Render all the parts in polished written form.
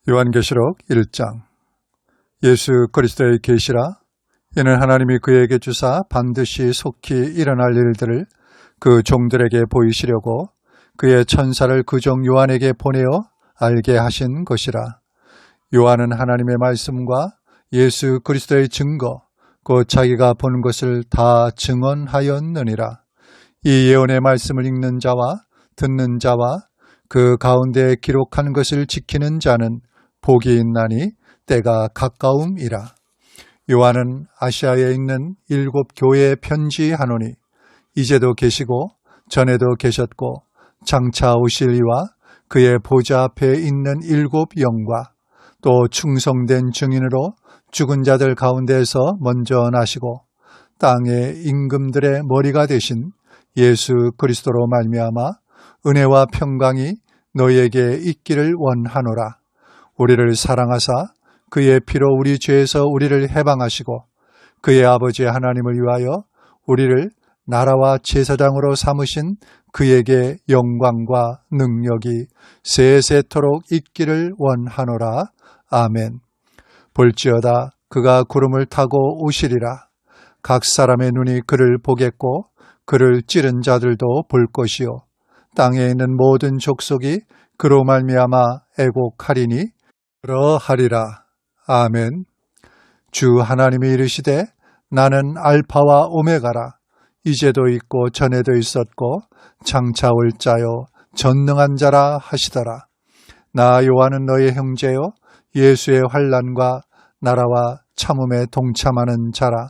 요한계시록 1장. 예수 그리스도의 계시라. 이는 하나님이 그에게 주사 반드시 속히 일어날 일들을 그 종들에게 보이시려고 그의 천사를 그 종 요한에게 보내어 알게 하신 것이라. 요한은 하나님의 말씀과 예수 그리스도의 증거, 곧 자기가 본 것을 다 증언하였느니라. 이 예언의 말씀을 읽는 자와 듣는 자와 그 가운데 기록한 것을 지키는 자는 복이 있나니 때가 가까움이라. 요한은 아시아에 있는 7 교회에 편지하노니 이제도 계시고 전에도 계셨고 장차 오실 이와 그의 보좌 앞에 있는 7 영과 또 충성된 증인으로 죽은 자들 가운데에서 먼저 나시고 땅의 임금들의 머리가 되신 예수 그리스도로 말미암아 은혜와 평강이 너희에게 있기를 원하노라. 우리를 사랑하사 그의 피로 우리 죄에서 우리를 해방하시고 그의 아버지 하나님을 위하여 우리를 나라와 제사장으로 삼으신 그에게 영광과 능력이 세세토록 있기를 원하노라. 아멘. 볼지어다 그가 구름을 타고 오시리라. 각 사람의 눈이 그를 보겠고 그를 찌른 자들도 볼 것이요 땅에 있는 모든 족속이 그로 말미암아 애곡하리니 그러하리라. 아멘. 주 하나님이 이르시되 나는 알파와 오메가라. 이제도 있고 전에도 있었고 장차 올 자요 전능한 자라 하시더라. 나 요한은 너의 형제요 예수의 환난과 나라와 참음에 동참하는 자라.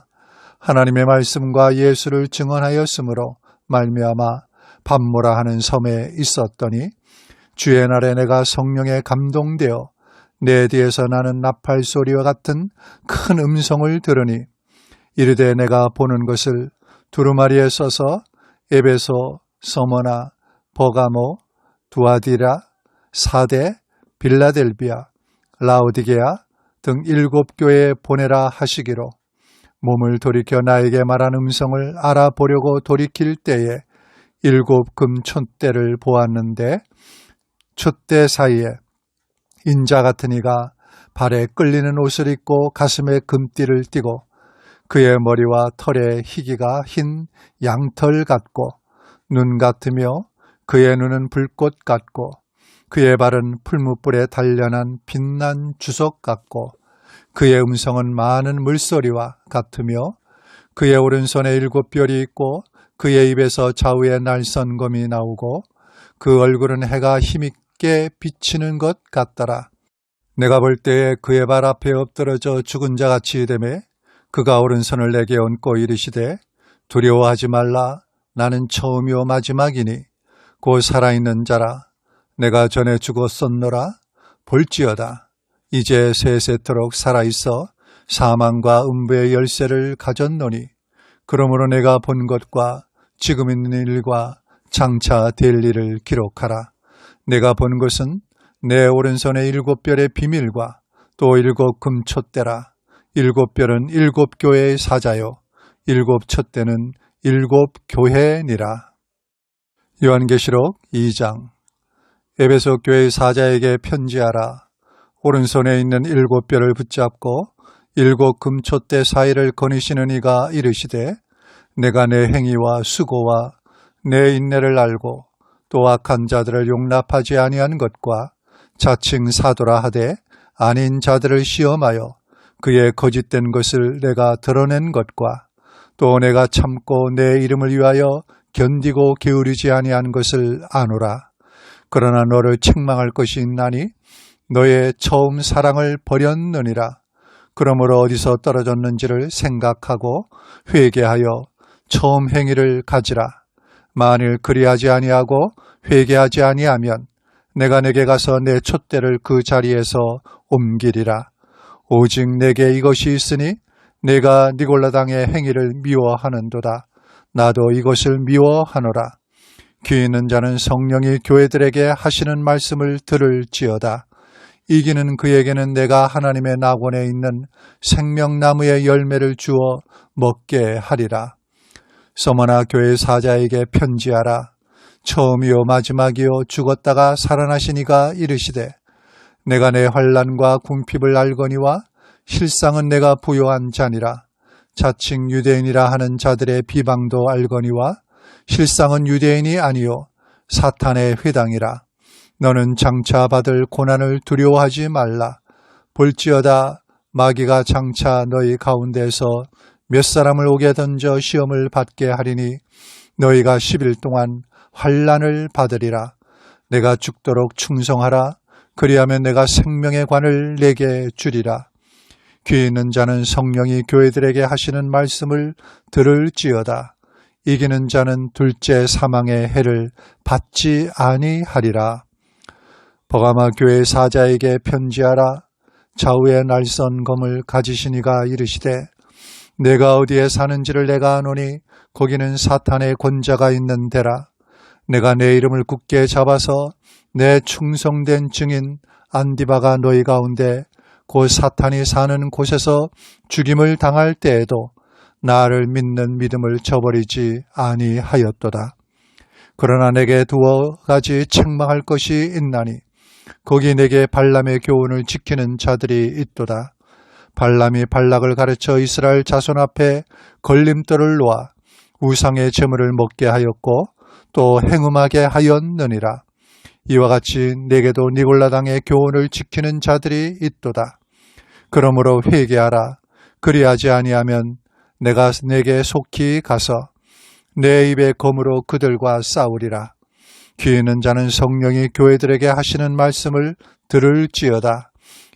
하나님의 말씀과 예수를 증언하였으므로 말미암아 밤모라 하는 섬에 있었더니 주의 날에 내가 성령에 감동되어 내 뒤에서 나는 나팔 소리와 같은 큰 음성을 들으니 이르되 내가 보는 것을 두루마리에 써서 에베소, 서머나, 버가모, 두아디라, 사데, 빌라델비아, 라오디게아 등 7 교회에 보내라 하시기로 몸을 돌이켜 나에게 말한 음성을 알아보려고 돌이킬 때에 7 금촛대를 보았는데 촛대 사이에 인자 같은 이가 발에 끌리는 옷을 입고 가슴에 금띠를 띠고 그의 머리와 털의 희기가 흰 양털 같고 눈 같으며 그의 눈은 불꽃 같고 그의 발은 풀무불에 단련한 빛난 주석 같고 그의 음성은 많은 물소리와 같으며 그의 오른손에 7 별이 있고 그의 입에서 좌우에 날선검이 나오고 그 얼굴은 해가 힘있게 비치는 것 같더라. 내가 볼 때에 그의 발 앞에 엎드러져 죽은 자같이 되매 그가 오른손을 내게 얹고 이르시되 두려워하지 말라. 나는 처음이요 마지막이니 곧 살아있는 자라. 내가 전에 죽었었노라. 볼지어다 이제 세세토록 살아있어 사망과 음부의 열쇠를 가졌노니 그러므로 내가 본 것과 지금 있는 일과 장차 될 일을 기록하라. 내가 본 것은 내 오른손의 7 별의 비밀과 또 7 금촛대라. 7 별은 7 교회의 사자요 7 촛대는 7 교회니라. 요한계시록 2장. 에베소 교회의 사자에게 편지하라. 오른손에 있는 7 별을 붙잡고 7 금촛대 사이를 거니시는 이가 이르시되 내가 내 행위와 수고와 내 인내를 알고 또 악한 자들을 용납하지 아니한 것과 자칭 사도라 하되 아닌 자들을 시험하여 그의 거짓된 것을 내가 드러낸 것과 또 내가 참고 내 이름을 위하여 견디고 게으르지 아니한 것을 아노라. 그러나 너를 책망할 것이 있나니 너의 처음 사랑을 버렸느니라. 그러므로 어디서 떨어졌는지를 생각하고 회개하여 처음 행위를 가지라. 만일 그리하지 아니하고 회개하지 아니하면 내가 내게 가서 내 촛대를 그 자리에서 옮기리라. 오직 내게 이것이 있으니 내가 니골라당의 행위를 미워하는도다. 나도 이것을 미워하노라. 귀 있는 자는 성령이 교회들에게 하시는 말씀을 들을지어다. 이기는 그에게는 내가 하나님의 낙원에 있는 생명나무의 열매를 주어 먹게 하리라. 서머나 교회 사자에게 편지하라. 처음이요 마지막이요 죽었다가 살아나신 이가 이르시되 내가 내 환난과 궁핍을 알거니와 실상은 내가 부요한 자니라. 자칭 유대인이라 하는 자들의 비방도 알거니와 실상은 유대인이 아니요 사탄의 회당이라. 너는 장차 받을 고난을 두려워하지 말라. 볼지어다 마귀가 장차 너희 가운데서 몇 사람을 옥에 던져 시험을 받게 하리니 너희가 10일 동안 환난을 받으리라. 내가 죽도록 충성하라. 그리하면 내가 생명의 관을 내게 주리라. 귀 있는 자는 성령이 교회들에게 하시는 말씀을 들을지어다. 이기는 자는 둘째 사망의 해를 받지 아니하리라. 버가마 교회 사자에게 편지하라. 좌우에 날선 검을 가지시니가 이르시되 내가 어디에 사는지를 내가 아노니 거기는 사탄의 권자가 있는 데라. 내가 내 이름을 굳게 잡아서 내 충성된 증인 안디바가 너희 가운데 곧 사탄이 사는 곳에서 죽임을 당할 때에도 나를 믿는 믿음을 저버리지 아니하였도다. 그러나 내게 두어 가지 책망할 것이 있나니 거기 내게 발람의 교훈을 지키는 자들이 있도다. 발람이 발락을 가르쳐 이스라엘 자손 앞에 걸림돌을 놓아 우상의 제물을 먹게 하였고 또 행음하게 하였느니라. 이와 같이 내게도 니골라당의 교훈을 지키는 자들이 있도다. 그러므로 회개하라. 그리하지 아니하면 내가 내게 속히 가서 내 입의 검으로 그들과 싸우리라. 귀 있는 자는 성령이 교회들에게 하시는 말씀을 들을지어다.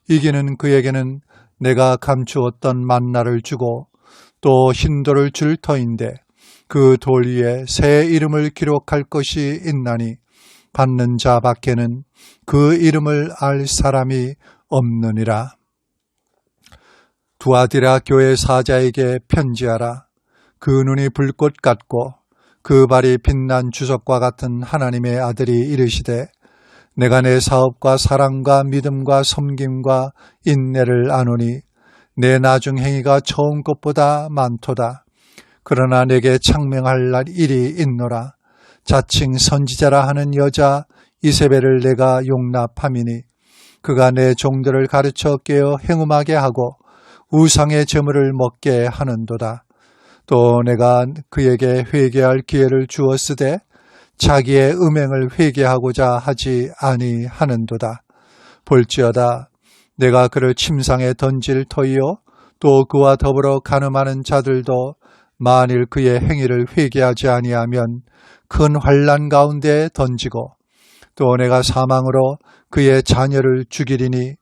이기는 그에게는 내가 감추었던 만나를 주고 또 흰돌을 줄 터인데 그 돌 위에 새 이름을 기록할 것이 있나니 받는 자 밖에는 그 이름을 알 사람이 없느니라. 두아디라 교회 사자에게 편지하라. 그 눈이 불꽃 같고 그 발이 빛난 주석과 같은 하나님의 아들이 이르시되 내가 내 사업과 사랑과 믿음과 섬김과 인내를 아노니 내 나중 행위가 처음 것보다 많도다. 그러나 내게 창명할 날 일이 있노라. 자칭 선지자라 하는 여자 이세벨을 내가 용납함이니 그가 내 종들을 가르쳐 깨어 행음하게 하고 우상의 제물을 먹게 하는도다. 또 내가 그에게 회개할 기회를 주었으되 자기의 음행을 회개하고자 하지 아니하는도다. 볼지어다 내가 그를 침상에 던질 터이요 또 그와 더불어 간음하는 자들도 만일 그의 행위를 회개하지 아니하면 큰 환난 가운데 던지고 또 내가 사망으로 그의 자녀를 죽이리니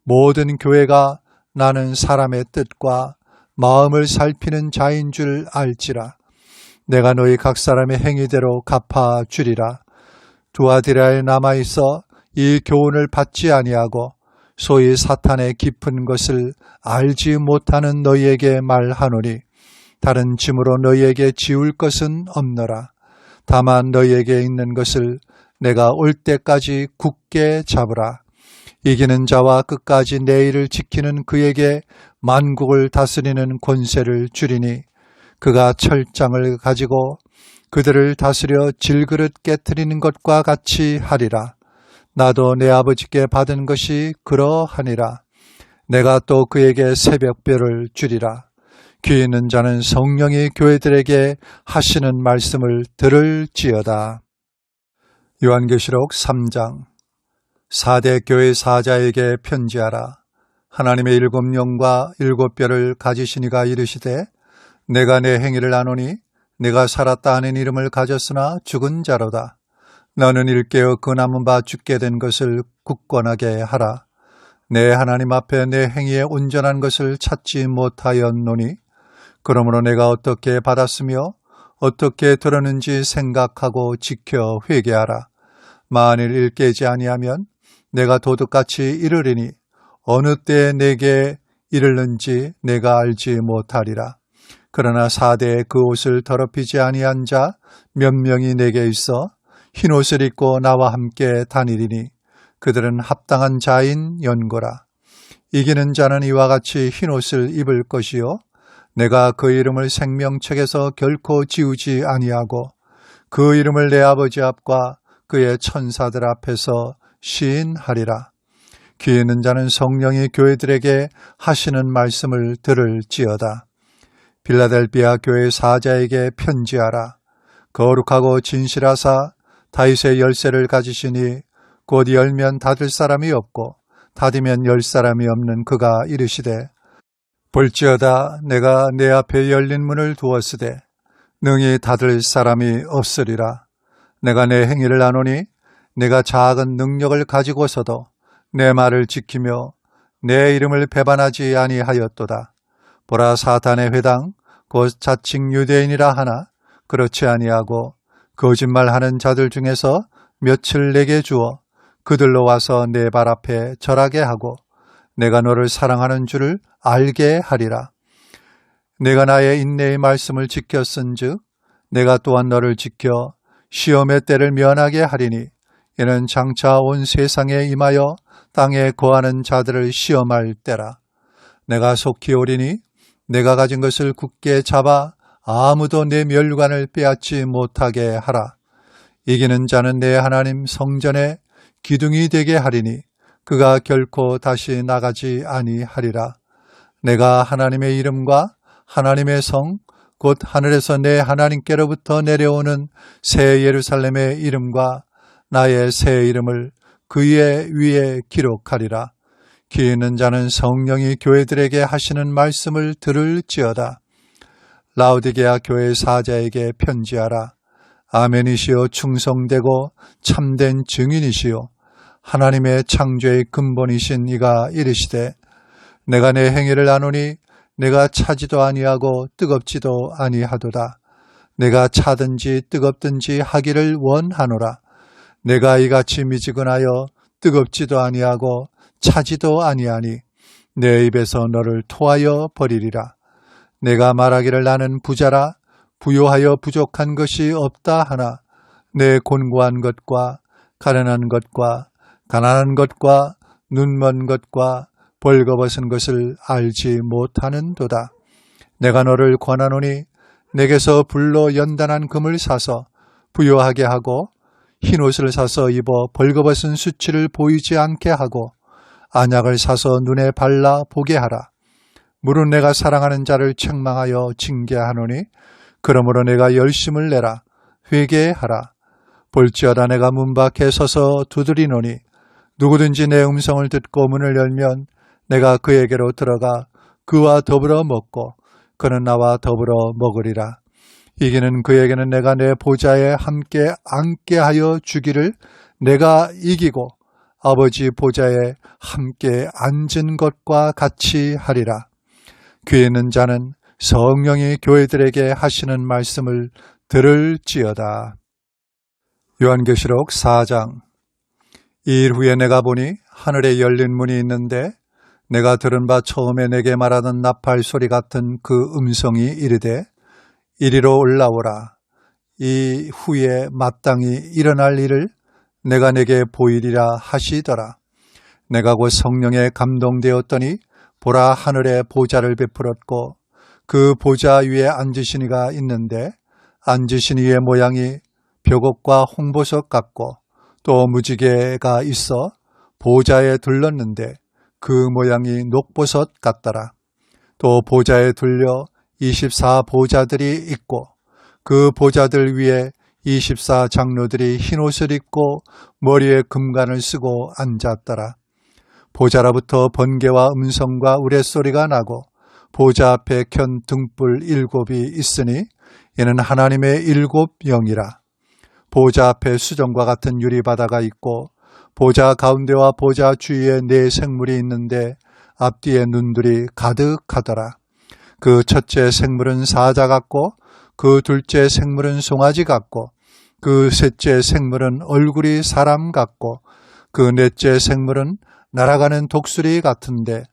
모든 교회가 나는 사람의 뜻과 마음을 살피는 자인 줄 알지라. 내가 너희 각 사람의 행위대로 갚아주리라. 두아디라에 남아있어 이 교훈을 받지 아니하고 소위 사탄의 깊은 것을 알지 못하는 너희에게 말하노니 다른 짐으로 너희에게 지울 것은 없노라. 다만 너희에게 있는 것을 내가 올 때까지 굳게 잡으라. 이기는 자와 끝까지 내 일을 지키는 그에게 만국을 다스리는 권세를 주리니 그가 철장을 가지고 그들을 다스려 질그릇 깨트리는 것과 같이 하리라. 나도 내 아버지께 받은 것이 그러하니라. 내가 또 그에게 새벽별을 주리라. 귀 있는 자는 성령이 교회들에게 하시는 말씀을 들을지어다. 요한계시록 3장. 4대 교회 사자에게 편지하라. 하나님의 7영과 7뼈를 가지시니가 이르시되 내가 내 행위를 아노니 내가 살았다 하는 이름을 가졌으나 죽은 자로다. 너는 일깨어 그 남은 바 죽게 된 것을 굳건하게 하라. 내 하나님 앞에 내 행위에 온전한 것을 찾지 못하였노니 그러므로 내가 어떻게 받았으며 어떻게 들었는지 생각하고 지켜 회개하라. 만일 일깨지 아니하면 내가 도둑같이 이르리니 어느 때에 내게 이르는지 내가 알지 못하리라. 그러나 4대에 그 옷을 더럽히지 아니한 자 몇 명이 내게 있어 흰옷을 입고 나와 함께 다니리니 그들은 합당한 자인 연고라. 이기는 자는 이와 같이 흰옷을 입을 것이요 내가 그 이름을 생명책에서 결코 지우지 아니하고 그 이름을 내 아버지 앞과 그의 천사들 앞에서 시인하리라. 귀 있는 자는 성령이 교회들에게 하시는 말씀을 들을지어다. 빌라델비아 교회 사자에게 편지하라. 거룩하고 진실하사 다윗의 열쇠를 가지시니 곧 열면 닫을 사람이 없고 닫으면 열 사람이 없는 그가 이르시되 볼지어다 내가 내 앞에 열린 문을 두었으되 능히 닫을 사람이 없으리라. 내가 내 행위를 아노니 내가 작은 능력을 가지고서도 내 말을 지키며 내 이름을 배반하지 아니하였도다. 보라 사탄의 회당 곧 자칭 유대인이라 하나 그렇지 아니하고 거짓말하는 자들 중에서 며칠 내게 주어 그들로 와서 내 발 앞에 절하게 하고 내가 너를 사랑하는 줄을 알게 하리라. 내가 나의 인내의 말씀을 지켰은즉 내가 또한 너를 지켜 시험의 때를 면하게 하리니 이는 장차 온 세상에 임하여 땅에 거하는 자들을 시험할 때라. 내가 속히 오리니 내가 가진 것을 굳게 잡아 아무도 내 멸관을 빼앗지 못하게 하라. 이기는 자는 내 하나님 성전에 기둥이 되게 하리니 그가 결코 다시 나가지 아니하리라. 내가 하나님의 이름과 하나님의 성 곧 하늘에서 내 하나님께로부터 내려오는 새 예루살렘의 이름과 나의 새 이름을 그의 위에 기록하리라. 귀 있는 자는 성령이 교회들에게 하시는 말씀을 들을지어다. 라오디게아 교회 사자에게 편지하라. 아멘이시오 충성되고 참된 증인이시오 하나님의 창조의 근본이신 이가 이르시되 내가 내 행위를 아노니 내가 차지도 아니하고 뜨겁지도 아니하도다. 내가 차든지 뜨겁든지 하기를 원하노라. 내가 이같이 미지근하여 뜨겁지도 아니하고 차지도 아니하니 내 입에서 너를 토하여 버리리라. 내가 말하기를 나는 부자라 부요하여 부족한 것이 없다 하나 내 곤고한 것과 가련한 것과 가난한 것과 눈먼 것과 벌거벗은 것을 알지 못하는도다. 내가 너를 권하노니 내게서 불로 연단한 금을 사서 부요하게 하고 흰옷을 사서 입어 벌거벗은 수치를 보이지 않게 하고 안약을 사서 눈에 발라 보게 하라. 무릇 내가 사랑하는 자를 책망하여 징계하노니 그러므로 내가 열심을 내라. 회개하라. 볼지어다 내가 문 밖에 서서 두드리노니 누구든지 내 음성을 듣고 문을 열면 내가 그에게로 들어가 그와 더불어 먹고 그는 나와 더불어 먹으리라. 이기는 그에게는 내가 내 보좌에 함께 앉게 하여 주기를 내가 이기고 아버지 보좌에 함께 앉은 것과 같이 하리라. 귀 있는 자는 성령이 교회들에게 하시는 말씀을 들을지어다. 요한계시록 4장. 이 일 후에 내가 보니 하늘에 열린 문이 있는데 내가 들은 바 처음에 내게 말하던 나팔 소리 같은 그 음성이 이르되 이리로 올라오라. 이 후에 마땅히 일어날 일을 내가 내게 보이리라 하시더라. 내가 곧 성령에 감동되었더니 보라 하늘에 보좌를 베풀었고 그 보좌 위에 앉으신 이가 있는데 앉으신 이의 모양이 벽옥과 홍보석 같고 또 무지개가 있어 보좌에 둘렀는데 그 모양이 녹보석 같더라. 또 보좌에 둘려 24보좌들이 있고 그 보좌들 위에 24장로들이 흰옷을 입고 머리에 금관을 쓰고 앉았더라. 보좌로부터 번개와 음성과 우레소리가 나고 보좌 앞에 켠 등불 7이 있으니 이는 하나님의 7영이라. 보좌 앞에 수정과 같은 유리바다가 있고 보좌 가운데와 보좌 주위에 4생물이 있는데 앞뒤에 눈들이 가득하더라. 그 첫째 생물은 사자 같고 그 둘째 생물은 송아지 같고 그 셋째 생물은 얼굴이 사람 같고 그 넷째 생물은 날아가는 독수리 같은데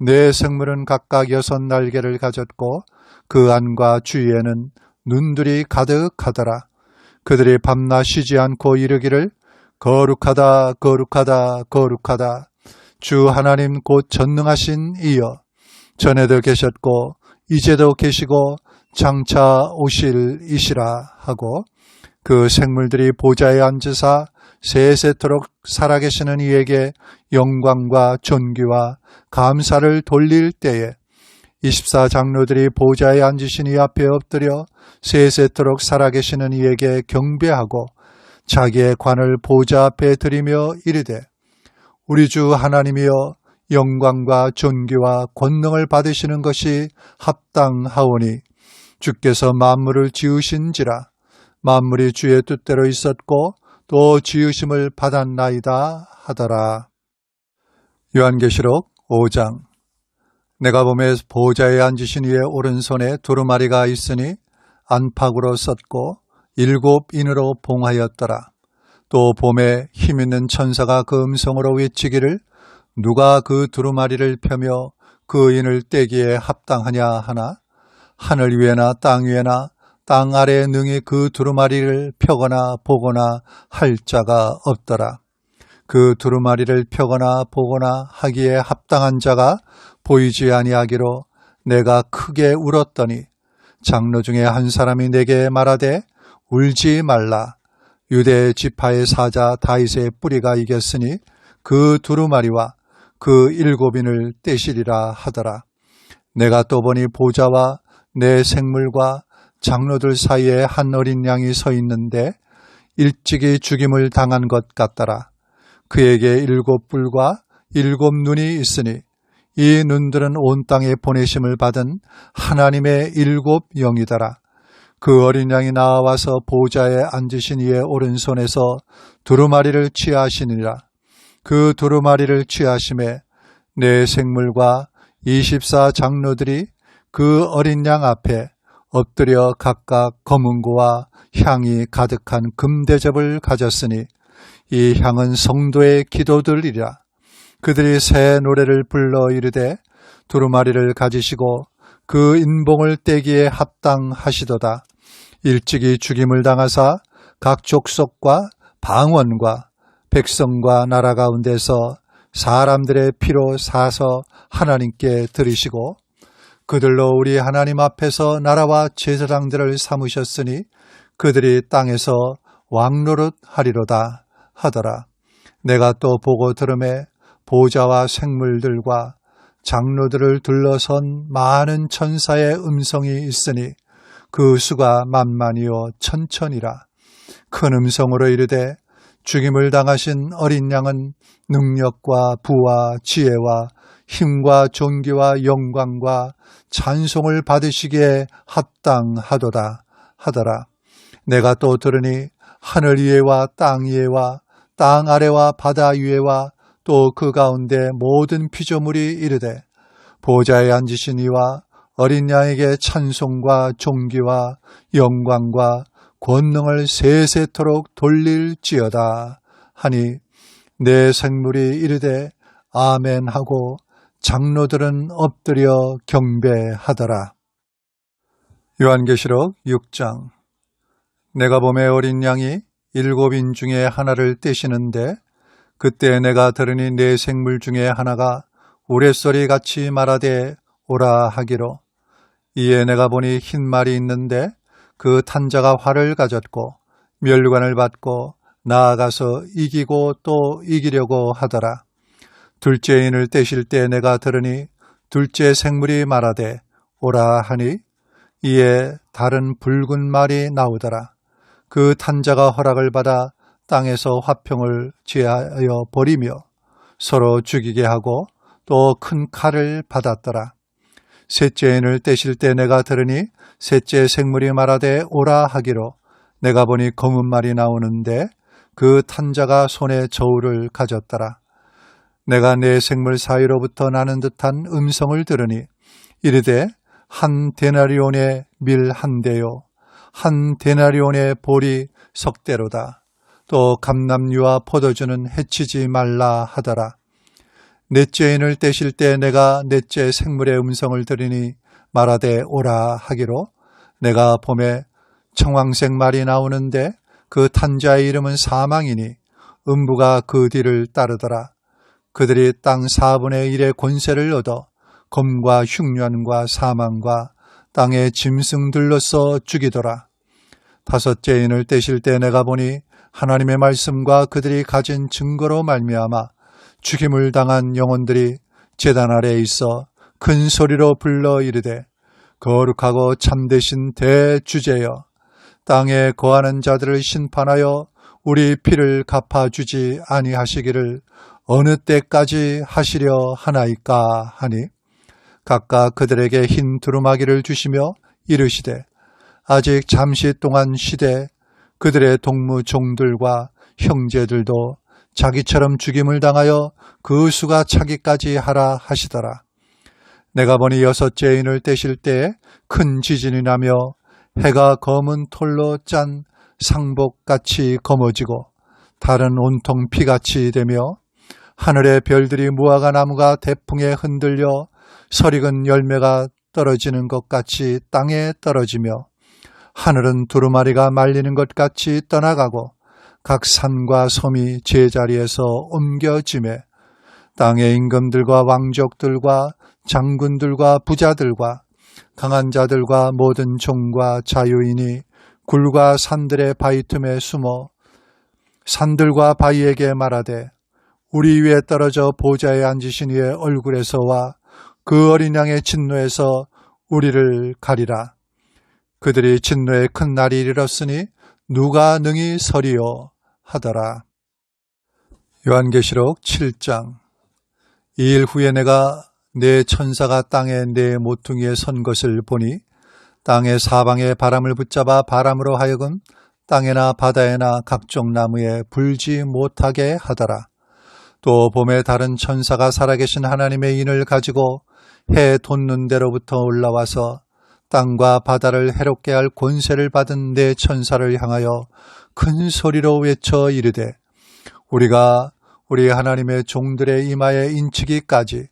4생물은 각각 6날개를 가졌고 그 안과 주위에는 눈들이 가득하더라. 그들이 밤낮 쉬지 않고 이르기를 거룩하다 거룩하다 거룩하다 주 하나님 곧 전능하신 이여 전에도 계셨고 이제도 계시고 장차 오실 이시라 하고 그 생물들이 보좌에 앉으사 세세토록 살아계시는 이에게 영광과 존귀와 감사를 돌릴 때에 24장로들이 보좌에 앉으신 이 앞에 엎드려 세세토록 살아계시는 이에게 경배하고 자기의 관을 보좌 앞에 드리며 이르되 우리 주 하나님이여 영광과 존귀와 권능을 받으시는 것이 합당하오니 주께서 만물을 지으신지라 만물이 주의 뜻대로 있었고 또 지으심을 받았나이다 하더라. 요한계시록 5장. 내가 보매 보좌에 앉으신 이의 오른손에 두루마리가 있으니 안팎으로 썼고 7인으로 봉하였더라. 또 봄에 힘있는 천사가 그 음성으로 외치기를 누가 그 두루마리를 펴며 그 인을 떼기에 합당하냐 하나 하늘 위에나 땅 위에나 땅 아래에 능히 그 두루마리를 펴거나 보거나 할 자가 없더라. 그 두루마리를 펴거나 보거나 하기에 합당한 자가 보이지 아니하기로 내가 크게 울었더니 장로 중에 한 사람이 내게 말하되 울지 말라. 유대 지파의 사자 다윗의 뿌리가 이겼으니 그 두루마리와 그 7인을 떼시리라 하더라. 내가 또 보니 보좌와 내 생물과 장로들 사이에 한 어린 양이 서 있는데 일찍이 죽임을 당한 것 같더라. 그에게 7뿔과 7눈이 있으니 이 눈들은 온 땅에 보내심을 받은 하나님의 7영이더라. 그 어린 양이 나와서 보좌에 앉으신 이의 오른손에서 두루마리를 취하시니라. 그 두루마리를 취하심에 내 생물과 24장로들이 그 어린 양 앞에 엎드려 각각 검은고와 향이 가득한 금대접을 가졌으니 이 향은 성도의 기도들이라. 그들이 새 노래를 불러 이르되 두루마리를 가지시고 그 인봉을 떼기에 합당하시도다. 일찍이 죽임을 당하사 각 족속과 방언과 백성과 나라 가운데서 사람들의 피로 사서 하나님께 드리시고 그들로 우리 하나님 앞에서 나라와 제사장들을 삼으셨으니 그들이 땅에서 왕노릇 하리로다 하더라. 내가 또 보고 들음에 보좌와 생물들과 장로들을 둘러선 많은 천사의 음성이 있으니 그 수가 만만이요 천천이라. 큰 음성으로 이르되 죽임을 당하신 어린 양은 능력과 부와 지혜와 힘과 존귀와 영광과 찬송을 받으시기에 합당하도다 하더라. 내가 또 들으니 하늘 위에와 땅 위에와 땅 아래와 바다 위에와 또 그 가운데 모든 피조물이 이르되 보좌에 앉으신 이와 어린 양에게 찬송과 존귀와 영광과 권능을 세세토록 돌릴지어다 하니 내 생물이 이르되 아멘 하고 장로들은 엎드려 경배하더라. 요한계시록 6장. 내가 보매 어린 양이 7인 중에 하나를 떼시는데 그때 내가 들으니 내 생물 중에 하나가 우레소리 같이 말하되 오라 하기로. 이에 내가 보니 흰 말이 있는데 그 탄자가 활을 가졌고 멸관을 받고 나아가서 이기고 또 이기려고 하더라. 둘째 인을 떼실 때 내가 들으니 둘째 생물이 말하되 오라 하니 이에 다른 붉은 말이 나오더라. 그 탄자가 허락을 받아 땅에서 화평을 제하여 버리며 서로 죽이게 하고 또 큰 칼을 받았더라. 셋째 인을 떼실 때 내가 들으니 셋째 생물이 말하되 오라 하기로. 내가 보니 검은 말이 나오는데 그 탄자가 손에 저울을 가졌더라. 내가 내 생물 사이로부터 나는 듯한 음성을 들으니 이르되 한 데나리온의 밀 한 대요 한 데나리온의 보리 석대로다. 또 감람류와 포도주는 해치지 말라 하더라. 넷째 인을 떼실 때 내가 넷째 생물의 음성을 들으니 말하되 오라 하기로. 내가 봄에 청황색 말이 나오는데 그 탄자의 이름은 사망이니 음부가 그 뒤를 따르더라. 그들이 땅 4분의 1의 권세를 얻어 검과 흉년과 사망과 땅의 짐승들로서 죽이더라. 다섯째 인을 떼실 때 내가 보니 하나님의 말씀과 그들이 가진 증거로 말미암아 죽임을 당한 영혼들이 제단 아래에 있어 큰 소리로 불러 이르되 거룩하고 참되신 대주제여 땅에 거하는 자들을 심판하여 우리 피를 갚아주지 아니하시기를 어느 때까지 하시려 하나이까 하니 각각 그들에게 흰 두루마기를 주시며 이르시되 아직 잠시 동안 쉬되 그들의 동무 종들과 형제들도 자기처럼 죽임을 당하여 그 수가 차기까지 하라 하시더라. 내가 보니 여섯째 인을 떼실 때에 큰 지진이 나며 해가 검은 톨로 짠 상복같이 검어지고 달은 온통 피같이 되며 하늘의 별들이 무화과 나무가 대풍에 흔들려 설익은 열매가 떨어지는 것 같이 땅에 떨어지며 하늘은 두루마리가 말리는 것 같이 떠나가고 각 산과 섬이 제자리에서 옮겨지매 땅의 임금들과 왕족들과 장군들과 부자들과 강한 자들과 모든 종과 자유인이 굴과 산들의 바위 틈에 숨어 산들과 바위에게 말하되 우리 위에 떨어져 보좌에 앉으신 이의 얼굴에서와 그 어린 양의 진노에서 우리를 가리라. 그들이 진노의 큰 날이 이르렀으니 누가 능히 서리요 하더라. 요한계시록 7장. 이 일 후에 내가 네 천사가 땅에 네 모퉁이에 선 것을 보니 땅의 사방에 바람을 붙잡아 바람으로 하여금 땅에나 바다에나 각종 나무에 불지 못하게 하더라. 또 봄에 다른 천사가 살아계신 하나님의 인을 가지고 해 돋는 데로부터 올라와서 땅과 바다를 해롭게 할 권세를 받은 네 천사를 향하여 큰 소리로 외쳐 이르되 우리가 우리 하나님의 종들의 이마에 인치기까지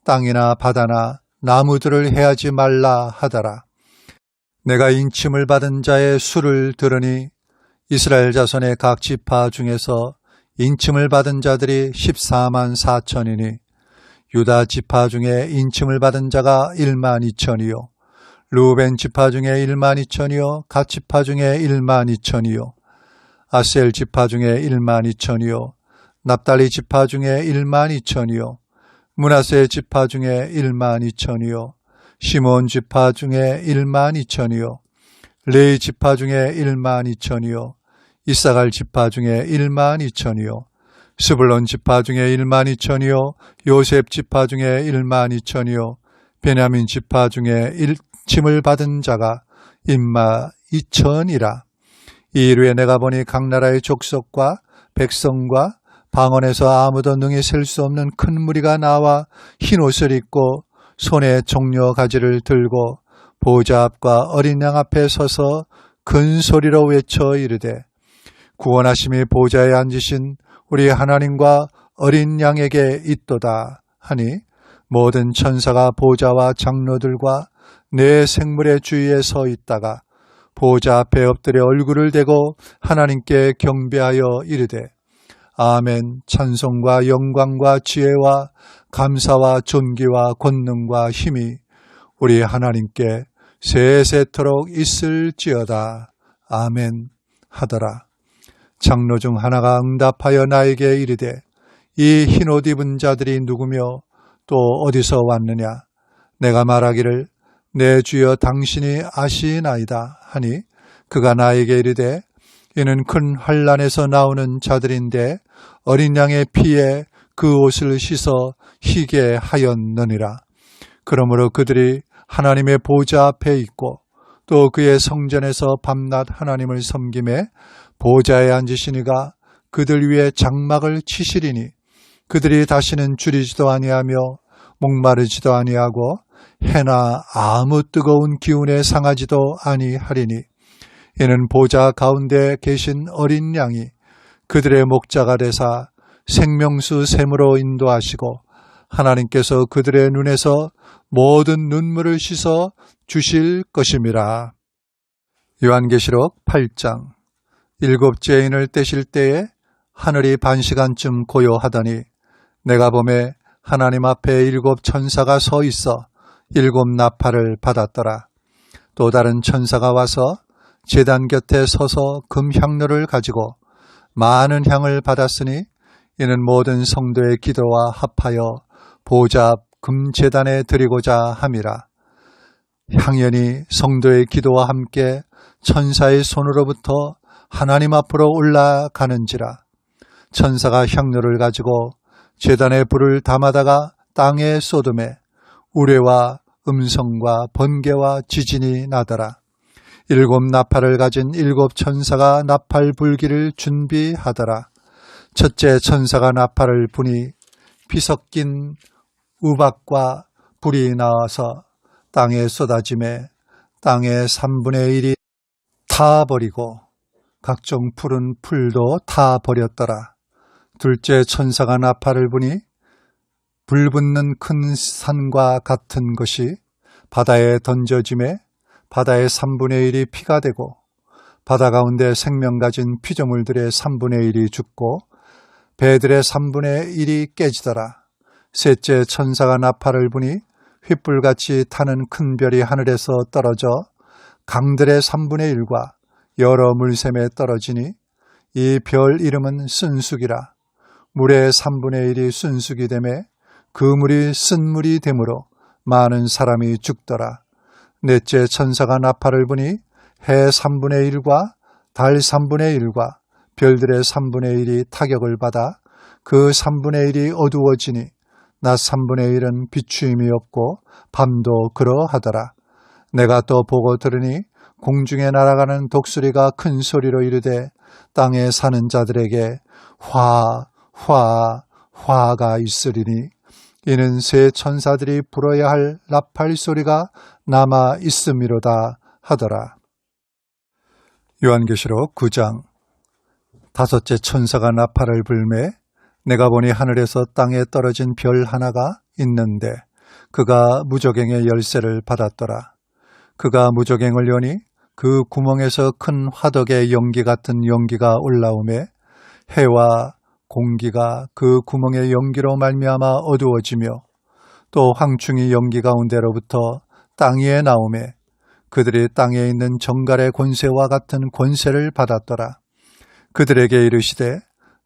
땅이나 바다나 나무들을 해하지 말라 하더라. 내가 인침을 받은 자의 수를 들으니 이스라엘 자손의 각 지파 중에서 인침을 받은 자들이 14만 4천이니 유다 지파 중에 인침을 받은 자가 1만 2천이요 루벤 지파 중에 1만 2천이요 갓 지파 중에 1만 2천이요 아셀 지파 중에 1만 2천이요 납달리 지파 중에 1만 2천이요 므낫세 지파 중에 1만 2천이요 시몬 지파 중에 1만 2천이요 레위 지파 중에 1만 2천이요 이사갈 지파 중에 1만 2천이요 스불론 지파 중에 1만 2천이요 요셉 지파 중에 1만 2천이요 베냐민 지파 중에 일침을 받은 자가 1만 2천이라. 이 일후에 내가 보니 각 나라의 족속과 백성과 방언에서 아무도 능히 셀 수 없는 큰 무리가 나와 흰 옷을 입고 손에 종려 가지를 들고 보좌 앞과 어린 양 앞에 서서 큰 소리로 외쳐 이르되 구원하심이 보좌에 앉으신 우리 하나님과 어린 양에게 있도다 하니 모든 천사가 보좌와 장로들과 네 생물의 주위에 서 있다가 보좌 앞에 엎드려 얼굴을 대고 하나님께 경배하여 이르되 아멘. 찬송과 영광과 지혜와 감사와 존귀와 권능과 힘이 우리 하나님께 세세토록 있을지어다. 아멘 하더라. 장로 중 하나가 응답하여 나에게 이르되 이 흰옷 입은 자들이 누구며 또 어디서 왔느냐. 내가 말하기를 내 주여 당신이 아시나이다 하니 그가 나에게 이르되 이는 큰 환난에서 나오는 자들인데 어린 양의 피에 그 옷을 씻어 희게 하였느니라. 그러므로 그들이 하나님의 보좌 앞에 있고 또 그의 성전에서 밤낮 하나님을 섬김에 보좌에 앉으시니가 그들 위에 장막을 치시리니 그들이 다시는 줄이지도 아니하며 목마르지도 아니하고 해나 아무 뜨거운 기운에 상하지도 아니하리니 이는 보좌 가운데 계신 어린 양이 그들의 목자가 되사 생명수 샘으로 인도하시고 하나님께서 그들의 눈에서 모든 눈물을 씻어 주실 것임이라. 요한계시록 8장. 일곱째 인을 떼실 때에 하늘이 반시간쯤 고요하더니 내가 보매 하나님 앞에 일곱 천사가 서 있어 일곱 나팔을 받았더라. 또 다른 천사가 와서 제단 곁에 서서 금향로를 가지고 많은 향을 받았으니 이는 모든 성도의 기도와 합하여 보좌 금제단에 드리고자 함이라. 향연이 성도의 기도와 함께 천사의 손으로부터 하나님 앞으로 올라가는지라. 천사가 향료를 가지고 제단에 불을 담아다가 땅에 쏟음에 우레와 음성과 번개와 지진이 나더라. 7 나팔을 가진 7 천사가 나팔 불기를 준비하더라. 첫째 천사가 나팔을 부니 피 섞인 우박과 불이 나와서 땅에 쏟아지매 땅의 3분의 1이 타버리고 각종 푸른 풀도 타버렸더라. 둘째 천사가 나팔을 부니 불붙는 큰 산과 같은 것이 바다에 던져지매 바다의 3분의 1이 피가 되고 바다 가운데 생명 가진 피조물들의 3분의 1이 죽고 배들의 3분의 1이 깨지더라. 셋째 천사가 나팔을 부니 횃불같이 타는 큰 별이 하늘에서 떨어져 강들의 3분의 1과 여러 물샘에 떨어지니 이 별 이름은 순수기라. 물의 3분의 1이 순수기 되매 그 물이 쓴물이 되므로 많은 사람이 죽더라. 넷째 천사가 나팔을 부니 해 3분의 1과 달 3분의 1과 별들의 3분의 1이 타격을 받아 그 3분의 1이 어두워지니 낮 3분의 1은 비추임이 없고 밤도 그러하더라. 내가 또 보고 들으니 공중에 날아가는 독수리가 큰 소리로 이르되 땅에 사는 자들에게 화가 있으리니 이는 새 천사들이 불어야 할 나팔 소리가 남아 있음이로다 하더라. 요한계시록 9장. 다섯째 천사가 나팔을 불매 내가 보니 하늘에서 땅에 떨어진 별 하나가 있는데 그가 무저갱의 열쇠를 받았더라. 그가 무저갱을 여니 그 구멍에서 큰 화덕의 연기 같은 연기가 올라오매 해와 공기가 그 구멍의 연기로 말미암아 어두워지며 또 황충이 연기 가운데로부터 땅 위에 나오매 그들이 땅에 있는 정갈의 권세와 같은 권세를 받았더라. 그들에게 이르시되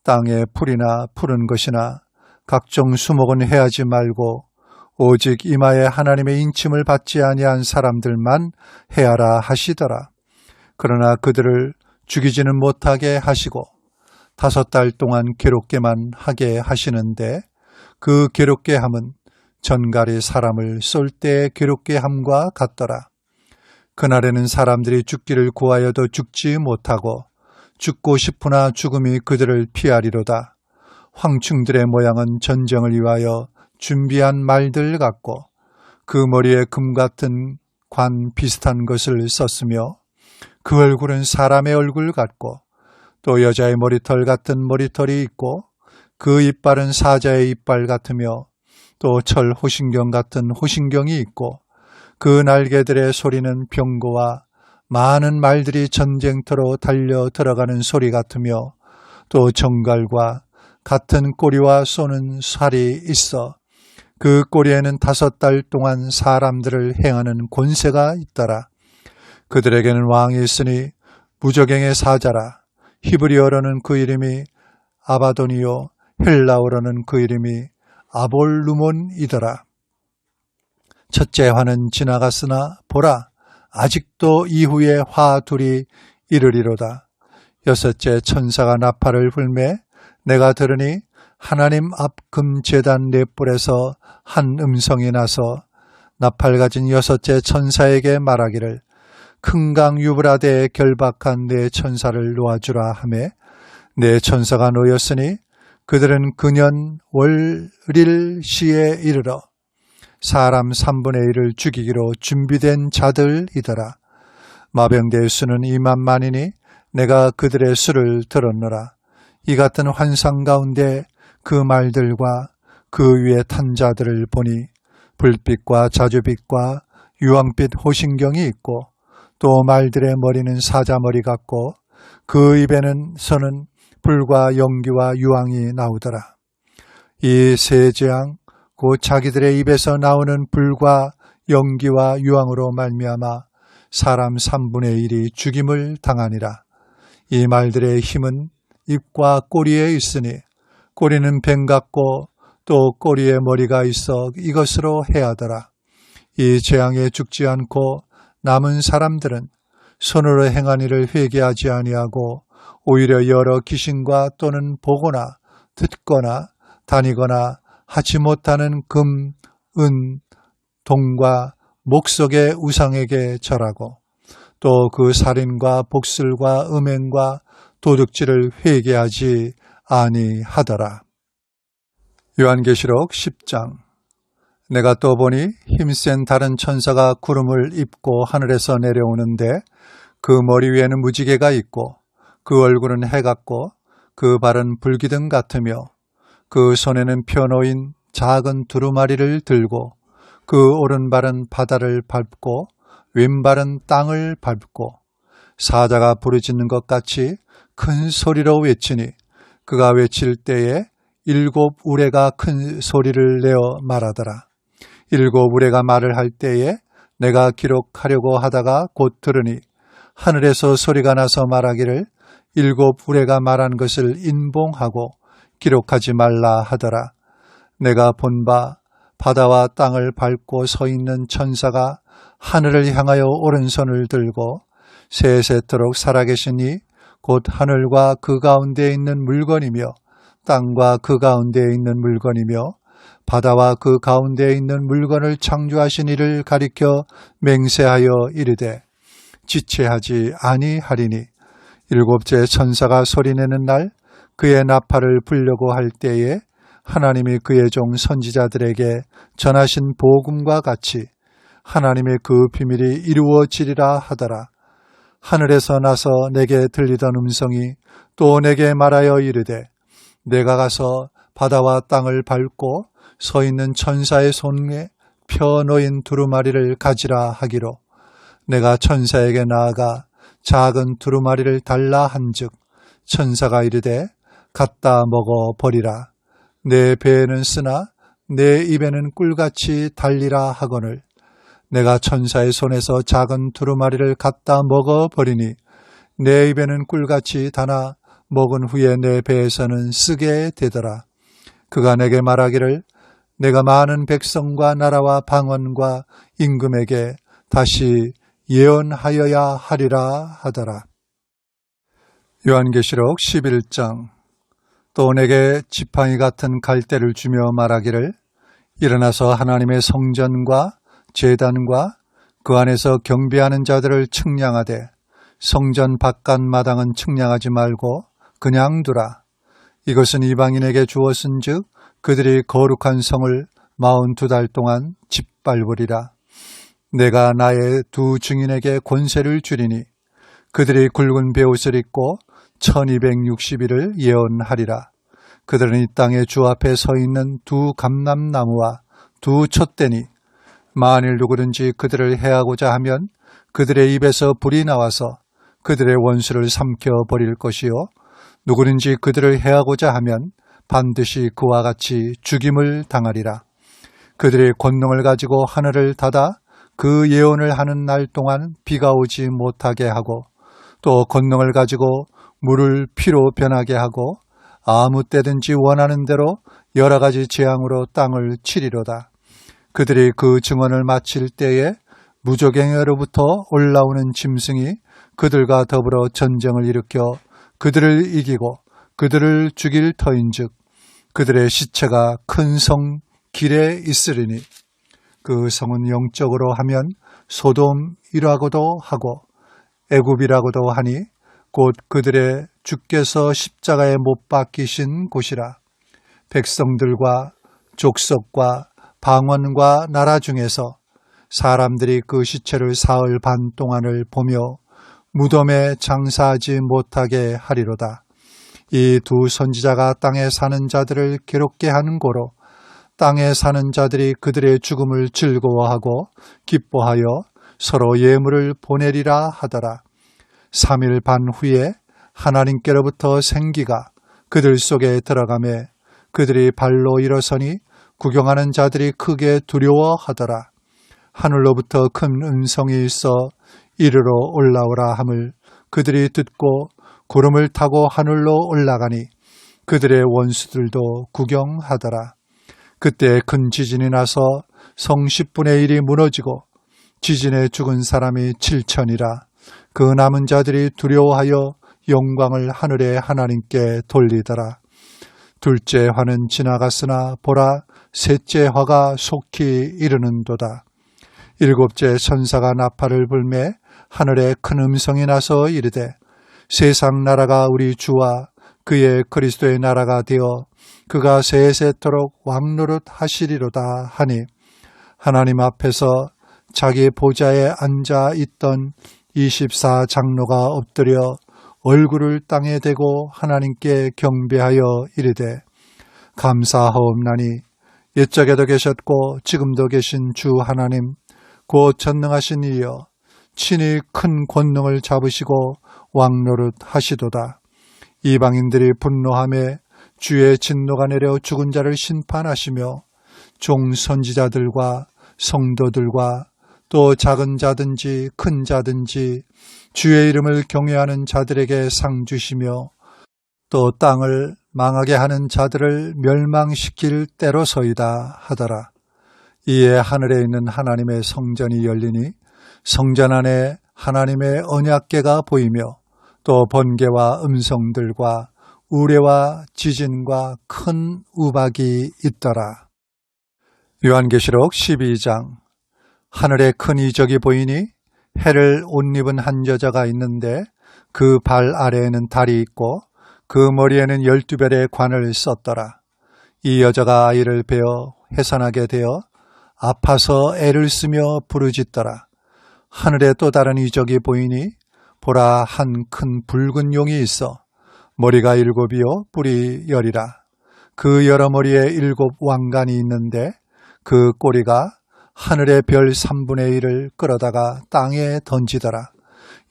땅에 풀이나 푸른 것이나 각종 수목은 해하지 말고 오직 이마에 하나님의 인침을 받지 아니한 사람들만 해하라 하시더라. 그러나 그들을 죽이지는 못하게 하시고 5달 동안 괴롭게만 하게 하시는데 그 괴롭게 함은 전갈이 사람을 쏠 때의 괴롭게 함과 같더라. 그날에는 사람들이 죽기를 구하여도 죽지 못하고 죽고 싶으나 죽음이 그들을 피하리로다. 황충들의 모양은 전쟁을 위하여 준비한 말들 같고 그 머리에 금 같은 관 비슷한 것을 썼으며 그 얼굴은 사람의 얼굴 같고 또 여자의 머리털 같은 머리털이 있고 그 이빨은 사자의 이빨 같으며 또 철 호신경 같은 호신경이 있고 그 날개들의 소리는 병거와 많은 말들이 전쟁터로 달려 들어가는 소리 같으며 또 정갈과 같은 꼬리와 쏘는 살이 있어 그 꼬리에는 5달 동안 사람들을 행하는 권세가 있더라. 그들에게는 왕이 있으니 무저갱의 사자라. 히브리어로는 그 이름이 아바도니요 헬라어로는 그 이름이 아볼루몬이더라. 첫째 화는 지나갔으나 보라 아직도 이후에 화 둘이 이르리로다. 여섯째 천사가 나팔을 불매 내가 들으니 하나님 앞 금제단 넷불에서 한 음성이 나서 나팔 가진 여섯째 천사에게 말하기를 큰 강 유브라데에 결박한 네 천사를 놓아주라 하매 네 천사가 놓였으니 그들은 그년 월일 시에 이르러 사람 3분의 1을 죽이기로 준비된 자들이더라. 마병대의 수는 2만만이니 내가 그들의 수를 들었노라. 이 같은 환상 가운데 그 말들과 그 위에 탄 자들을 보니 불빛과 자주빛과 유황빛 호신경이 있고 또 말들의 머리는 사자머리 같고 그 입에는 서는 불과 연기와 유황이 나오더라. 이 세 재앙 곧 자기들의 입에서 나오는 불과 연기와 유황으로 말미암아 사람 3분의 1이 죽임을 당하니라. 이 말들의 힘은 입과 꼬리에 있으니 꼬리는 뱀 같고 또 꼬리에 머리가 있어 이것으로 해하더라. 이 재앙에 죽지 않고 남은 사람들은 손으로 행한 일을 회개하지 아니하고 오히려 여러 귀신과 또는 보거나 듣거나 다니거나 하지 못하는 금, 은, 동과 목석의 우상에게 절하고 또 그 살인과 복술과 음행과 도둑질을 회개하지 아니하더라. 요한계시록 10장. 내가 또 보니 힘센 다른 천사가 구름을 입고 하늘에서 내려오는데 그 머리 위에는 무지개가 있고 그 얼굴은 해 같고 그 발은 불기둥 같으며 그 손에는 펴놓인 작은 두루마리를 들고 그 오른발은 바다를 밟고 왼발은 땅을 밟고 사자가 부르짖는 것 같이 큰 소리로 외치니 그가 외칠 때에 7 우레가 큰 소리를 내어 말하더라. 7 우레가 말을 할 때에 내가 기록하려고 하다가 곧 들으니 하늘에서 소리가 나서 말하기를 7 우레가 말한 것을 인봉하고 기록하지 말라 하더라. 내가 본 바 바다와 땅을 밟고 서 있는 천사가 하늘을 향하여 오른손을 들고 세세토록 살아계시니 곧 하늘과 그 가운데에 있는 물건이며 땅과 그 가운데에 있는 물건이며 바다와 그 가운데에 있는 물건을 창조하신 이를 가리켜 맹세하여 이르되 지체하지 아니하리니 7째 천사가 소리내는 날 그의 나팔을 불려고 할 때에 하나님이 그의 종 선지자들에게 전하신 복음과 같이 하나님의 그 비밀이 이루어지리라 하더라. 하늘에서 나서 내게 들리던 음성이 또 내게 말하여 이르되 내가 가서 바다와 땅을 밟고 서 있는 천사의 손에 펴놓인 두루마리를 가지라 하기로 내가 천사에게 나아가 작은 두루마리를 달라 한즉 천사가 이르되 갖다 먹어 버리라. 내 배에는 쓰나 내 입에는 꿀같이 달리라 하거늘 내가 천사의 손에서 작은 두루마리를 갖다 먹어 버리니 내 입에는 꿀같이 다나 먹은 후에 내 배에서는 쓰게 되더라. 그가 내게 말하기를 내가 많은 백성과 나라와 방언과 임금에게 다시 예언하여야 하리라 하더라. 요한계시록 11장. 또 내게 지팡이 같은 갈대를 주며 말하기를 일어나서 하나님의 성전과 제단과 그 안에서 경배하는 자들을 측량하되 성전 바깥 마당은 측량하지 말고 그냥 두라. 이것은 이방인에게 주었은즉 그들이 거룩한 성을 42달 동안 짓밟으리라. 내가 나의 2 증인에게 권세를 주리니 그들이 굵은 베옷을 입고 1260일을 예언하리라. 그들은 이 땅에 주 앞에 서 있는 2 감람나무와 2 촛대니 만일 누구든지 그들을 해하고자 하면 그들의 입에서 불이 나와서 그들의 원수를 삼켜버릴 것이요 누구든지 그들을 해하고자 하면 반드시 그와 같이 죽임을 당하리라. 그들의 권능을 가지고 하늘을 닫아 그 예언을 하는 날 동안 비가 오지 못하게 하고 또 권능을 가지고 물을 피로 변하게 하고 아무 때든지 원하는 대로 여러 가지 재앙으로 땅을 치리로다. 그들이 그 증언을 마칠 때에 무저갱에로부터 올라오는 짐승이 그들과 더불어 전쟁을 일으켜 그들을 이기고 그들을 죽일 터인즉 그들의 시체가 큰 성 길에 있으리니 그 성은 영적으로 하면 소돔이라고도 하고 애굽이라고도 하니 곧 그들의 주께서 십자가에 못 박히신 곳이라. 백성들과 족속과 방언과 나라 중에서 사람들이 그 시체를 사흘 반 동안을 보며 무덤에 장사하지 못하게 하리로다. 이 2 선지자가 땅에 사는 자들을 괴롭게 하는 고로 땅에 사는 자들이 그들의 죽음을 즐거워하고 기뻐하여 서로 예물을 보내리라 하더라. 3일 반 후에 하나님께로부터 생기가 그들 속에 들어가매 그들이 발로 일어서니 구경하는 자들이 크게 두려워하더라. 하늘로부터 큰 음성이 있어 이르러 올라오라 함을 그들이 듣고 구름을 타고 하늘로 올라가니 그들의 원수들도 구경하더라. 그때 큰 지진이 나서 성 10분의 1이 무너지고 지진에 죽은 사람이 7천이라. 그 남은 자들이 두려워하여 영광을 하늘의 하나님께 돌리더라. 둘째 화는 지나갔으나 보라, 셋째 화가 속히 이르는도다. 일곱째 천사가 나팔을 불매 하늘에 큰 음성이 나서 이르되 세상 나라가 우리 주와 그의 그리스도의 나라가 되어 그가 세세토록 왕노릇 하시리로다 하니 하나님 앞에서 자기 보좌에 앉아 있던 24장로가 엎드려 얼굴을 땅에 대고 하나님께 경배하여 이르되 감사하옵나니 옛적에도 계셨고 지금도 계신 주 하나님 곧 전능하신 이여 친히 큰 권능을 잡으시고 왕노릇 하시도다. 이방인들이 분노하며 주의 진노가 내려 죽은 자를 심판하시며 종 선지자들과 성도들과 또 작은 자든지 큰 자든지 주의 이름을 경외하는 자들에게 상 주시며 또 땅을 망하게 하는 자들을 멸망시킬 때로서이다 하더라. 이에 하늘에 있는 하나님의 성전이 열리니 성전 안에 하나님의 언약궤가 보이며 또 번개와 음성들과 우레와 지진과 큰 우박이 있더라. 요한계시록 12장. 하늘에 큰 이적이 보이니 해를 옷 입은 한 여자가 있는데 그 발 아래에는 달이 있고 그 머리에는 12별의 관을 썼더라. 이 여자가 아이를 베어 해산하게 되어 아파서 애를 쓰며 부르짖더라. 하늘에 또 다른 이적이 보이니 보라, 한 큰 붉은 용이 있어 머리가 7이요 뿔이 10이라. 그 여러 머리에 7 왕관이 있는데 그 꼬리가 하늘의 별 3분의 1을 끌어다가 땅에 던지더라.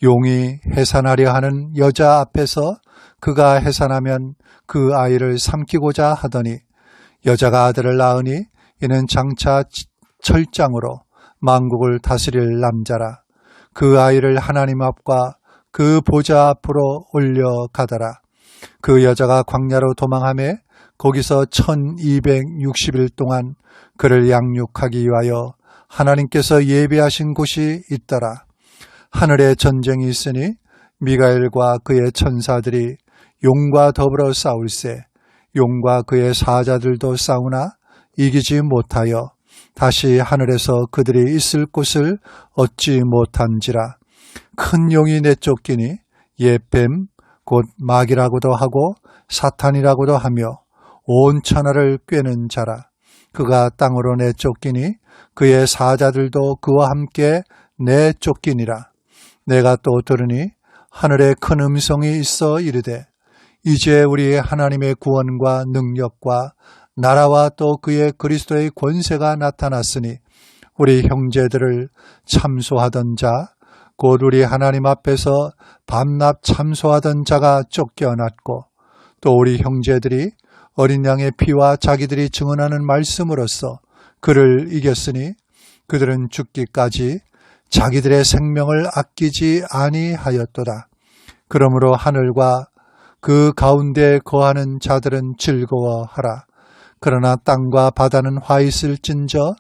용이 해산하려 하는 여자 앞에서 그가 해산하면 그 아이를 삼키고자 하더니 여자가 아들을 낳으니 이는 장차 철장으로 만국을 다스릴 남자라. 그 아이를 하나님 앞과 그 보좌 앞으로 올려가더라. 그 여자가 광야로 도망하며 거기서 1260일 동안 그를 양육하기 위하여 하나님께서 예비하신 곳이 있더라. 하늘에 전쟁이 있으니 미가엘과 그의 천사들이 용과 더불어 싸울세 용과 그의 사자들도 싸우나 이기지 못하여 다시 하늘에서 그들이 있을 곳을 얻지 못한지라. 큰 용이 내쫓기니 옛뱀 곧 마귀라고도 하고 사탄이라고도 하며 온 천하를 꿰는 자라. 그가 땅으로 내쫓기니 그의 사자들도 그와 함께 내쫓기니라. 내가 또 들으니 하늘에 큰 음성이 있어 이르되 이제 우리 하나님의 구원과 능력과 나라와 또 그의 그리스도의 권세가 나타났으니 우리 형제들을 참소하던 자 곧 우리 하나님 앞에서 밤낮 참소하던 자가 쫓겨났고 또 우리 형제들이 어린 양의 피와 자기들이 증언하는 말씀으로써 그를 이겼으니 그들은 죽기까지 자기들의 생명을 아끼지 아니하였도다. 그러므로 하늘과 그 가운데 거하는 자들은 즐거워하라. 그러나 땅과 바다는 화 있을진저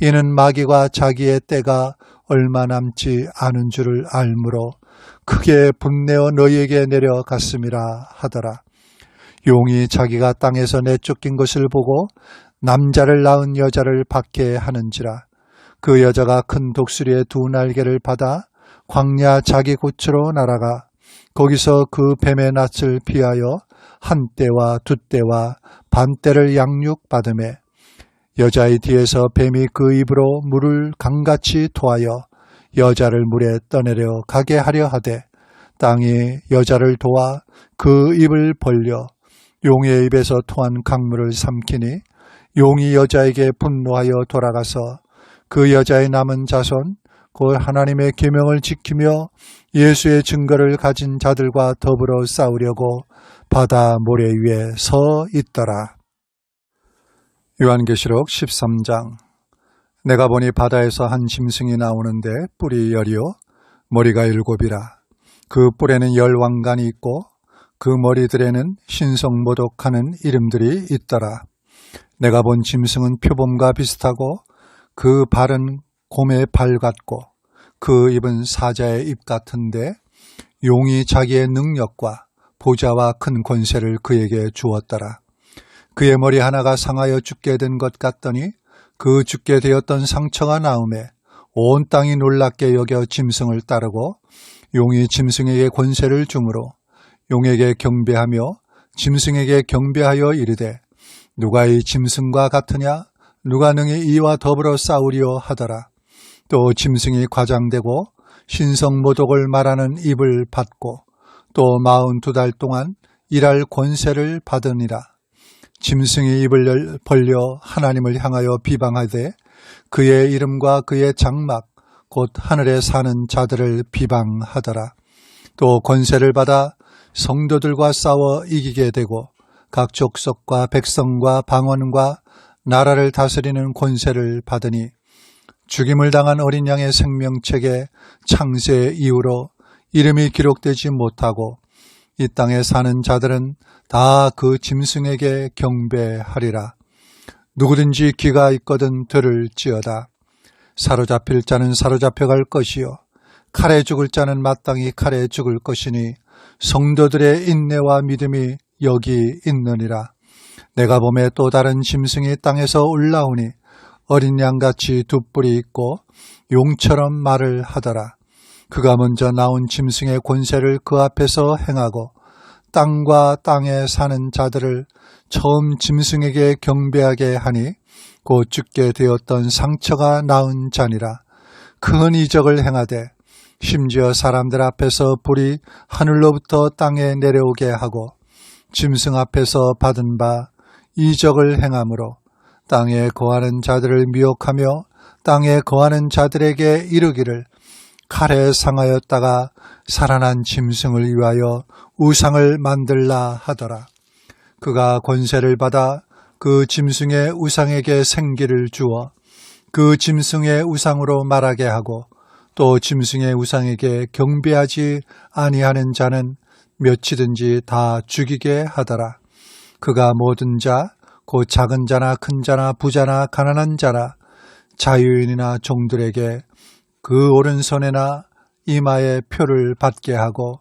이는 마귀가 자기의 때가 얼마 남지 않은 줄을 알므로 크게 분내어 너희에게 내려갔음이라 하더라. 용이 자기가 땅에서 내쫓긴 것을 보고 남자를 낳은 여자를 받게 하는지라. 그 여자가 큰 독수리의 2 날개를 받아 광야 자기 곳으로 날아가 거기서 그 뱀의 낯을 피하여 한 때와 2때와 반 때를 양육받으매 여자의 뒤에서 뱀이 그 입으로 물을 강같이 토하여 여자를 물에 떠내려 가게 하려 하되 땅이 여자를 도와 그 입을 벌려 용의 입에서 토한 강물을 삼키니 용이 여자에게 분노하여 돌아가서 그 여자의 남은 자손 곧 하나님의 계명을 지키며 예수의 증거를 가진 자들과 더불어 싸우려고 바다 모래 위에 서 있더라. 요한계시록 13장. 내가 보니 바다에서 한 짐승이 나오는데 뿔이 10이요 머리가 7이라. 그 뿔에는 10 왕관이 있고 그 머리들에는 신성모독하는 이름들이 있더라. 내가 본 짐승은 표범과 비슷하고 그 발은 곰의 발 같고 그 입은 사자의 입 같은데 용이 자기의 능력과 보좌와 큰 권세를 그에게 주었더라. 그의 머리 하나가 상하여 죽게 된 것 같더니 그 죽게 되었던 상처가 나음에 온 땅이 놀랍게 여겨 짐승을 따르고 용이 짐승에게 권세를 주므로 용에게 경배하며 짐승에게 경배하여 이르되 누가 이 짐승과 같으냐 누가 능히 이와 더불어 싸우리요 하더라. 또 짐승이 과장되고 신성모독을 말하는 입을 받고 또 42달 동안 일할 권세를 받으니라. 짐승이 입을 벌려 하나님을 향하여 비방하되 그의 이름과 그의 장막 곧 하늘에 사는 자들을 비방하더라. 또 권세를 받아 성도들과 싸워 이기게 되고 각 족속과 백성과 방언과 나라를 다스리는 권세를 받으니 죽임을 당한 어린 양의 생명책에 창세 이후로 이름이 기록되지 못하고 이 땅에 사는 자들은 다 그 짐승에게 경배하리라. 누구든지 귀가 있거든 들을지어다. 사로잡힐 자는 사로잡혀갈 것이요 칼에 죽을 자는 마땅히 칼에 죽을 것이니 성도들의 인내와 믿음이 여기 있느니라. 내가 보매 또 다른 짐승이 땅에서 올라오니 어린 양같이 두 뿔이 있고 용처럼 말을 하더라. 그가 먼저 나온 짐승의 권세를 그 앞에서 행하고 땅과 땅에 사는 자들을 처음 짐승에게 경배하게 하니 곧 죽게 되었던 상처가 나은 자니라. 큰 이적을 행하되 심지어 사람들 앞에서 불이 하늘로부터 땅에 내려오게 하고 짐승 앞에서 받은 바 이적을 행함으로 땅에 거하는 자들을 미혹하며 땅에 거하는 자들에게 이르기를 칼에 상하였다가 살아난 짐승을 위하여 우상을 만들라 하더라. 그가 권세를 받아 그 짐승의 우상에게 생기를 주어 그 짐승의 우상으로 말하게 하고 또 짐승의 우상에게 경배하지 아니하는 자는 몇이든지 다 죽이게 하더라. 그가 모든 자, 곧 작은 자나 큰 자나 부자나 가난한 자나 자유인이나 종들에게 그 오른손에나 이마에 표를 받게 하고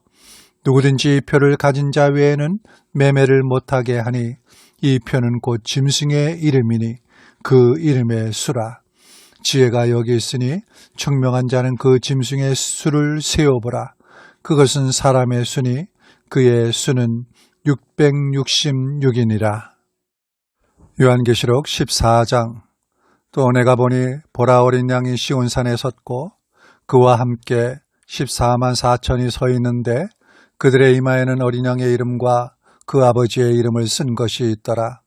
누구든지 표를 가진 자 외에는 매매를 못하게 하니 이 표는 곧 짐승의 이름이니 그 이름의 수라. 지혜가 여기 있으니 총명한 자는 그 짐승의 수를 세어보라. 그것은 사람의 수니 그의 수는 666이니라. 요한계시록 14장. 또 내가 보니 보라 어린 양이 시온산에 섰고 그와 함께 14만 4천이 서 있는데 그들의 이마에는 어린 양의 이름과 그 아버지의 이름을 쓴 것이 있더라.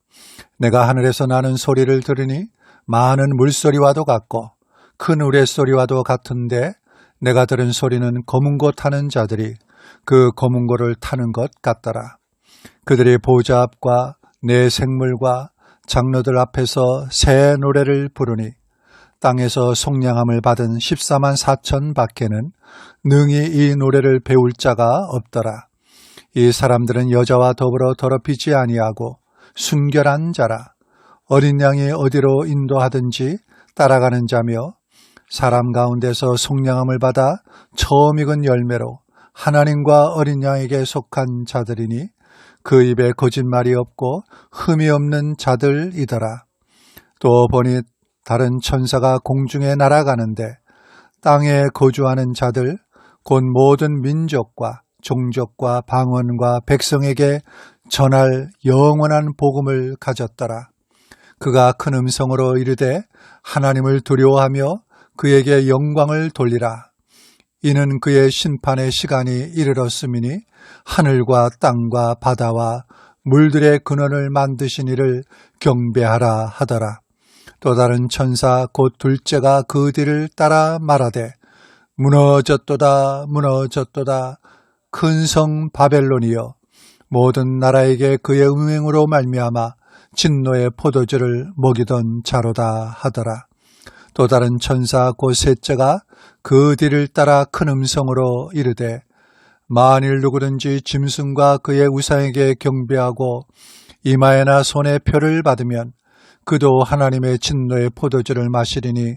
내가 하늘에서 나는 소리를 들으니 많은 물소리와도 같고 큰 우레소리와도 같은데 내가 들은 소리는 검은 고 타는 자들이 그 검은 고를 타는 것 같더라. 그들이 보좌 앞과 내 생물과 장로들 앞에서 새 노래를 부르니 땅에서 속량함을 받은 14만 4천 밖에는 능히 이 노래를 배울 자가 없더라. 이 사람들은 여자와 더불어 더럽히지 아니하고 순결한 자라. 어린 양이 어디로 인도하든지 따라가는 자며 사람 가운데서 속량함을 받아 처음 익은 열매로 하나님과 어린 양에게 속한 자들이니 그 입에 거짓말이 없고 흠이 없는 자들이더라. 또 보니 다른 천사가 공중에 날아가는데 땅에 거주하는 자들 곧 모든 민족과 종족과 방언과 백성에게 전할 영원한 복음을 가졌더라. 그가 큰 음성으로 이르되 하나님을 두려워하며 그에게 영광을 돌리라. 이는 그의 심판의 시간이 이르렀음이니 하늘과 땅과 바다와 물들의 근원을 만드신 이를 경배하라 하더라. 또 다른 천사 곧 둘째가 그 뒤를 따라 말하되 무너졌도다 무너졌도다 큰 성 바벨론이여 모든 나라에게 그의 음행으로 말미암아 진노의 포도주를 먹이던 자로다 하더라. 또 다른 천사 곧 셋째가 그 뒤를 따라 큰 음성으로 이르되 만일 누구든지 짐승과 그의 우상에게 경배하고 이마에나 손에 표를 받으면 그도 하나님의 진노의 포도주를 마시리니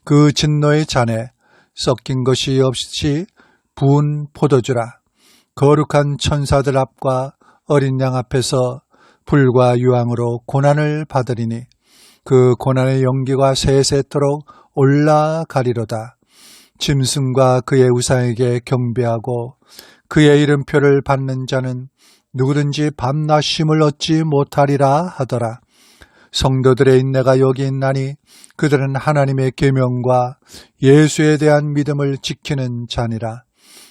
그 진노의 잔에 섞인 것이 없이 부은 포도주라. 거룩한 천사들 앞과 어린 양 앞에서 불과 유황으로 고난을 받으리니 그 고난의 연기가 세세토록 올라가리로다. 짐승과 그의 우상에게 경배하고 그의 이름표를 받는 자는 누구든지 밤낮 쉼을 얻지 못하리라 하더라. 성도들의 인내가 여기 있나니 그들은 하나님의 계명과 예수에 대한 믿음을 지키는 자니라.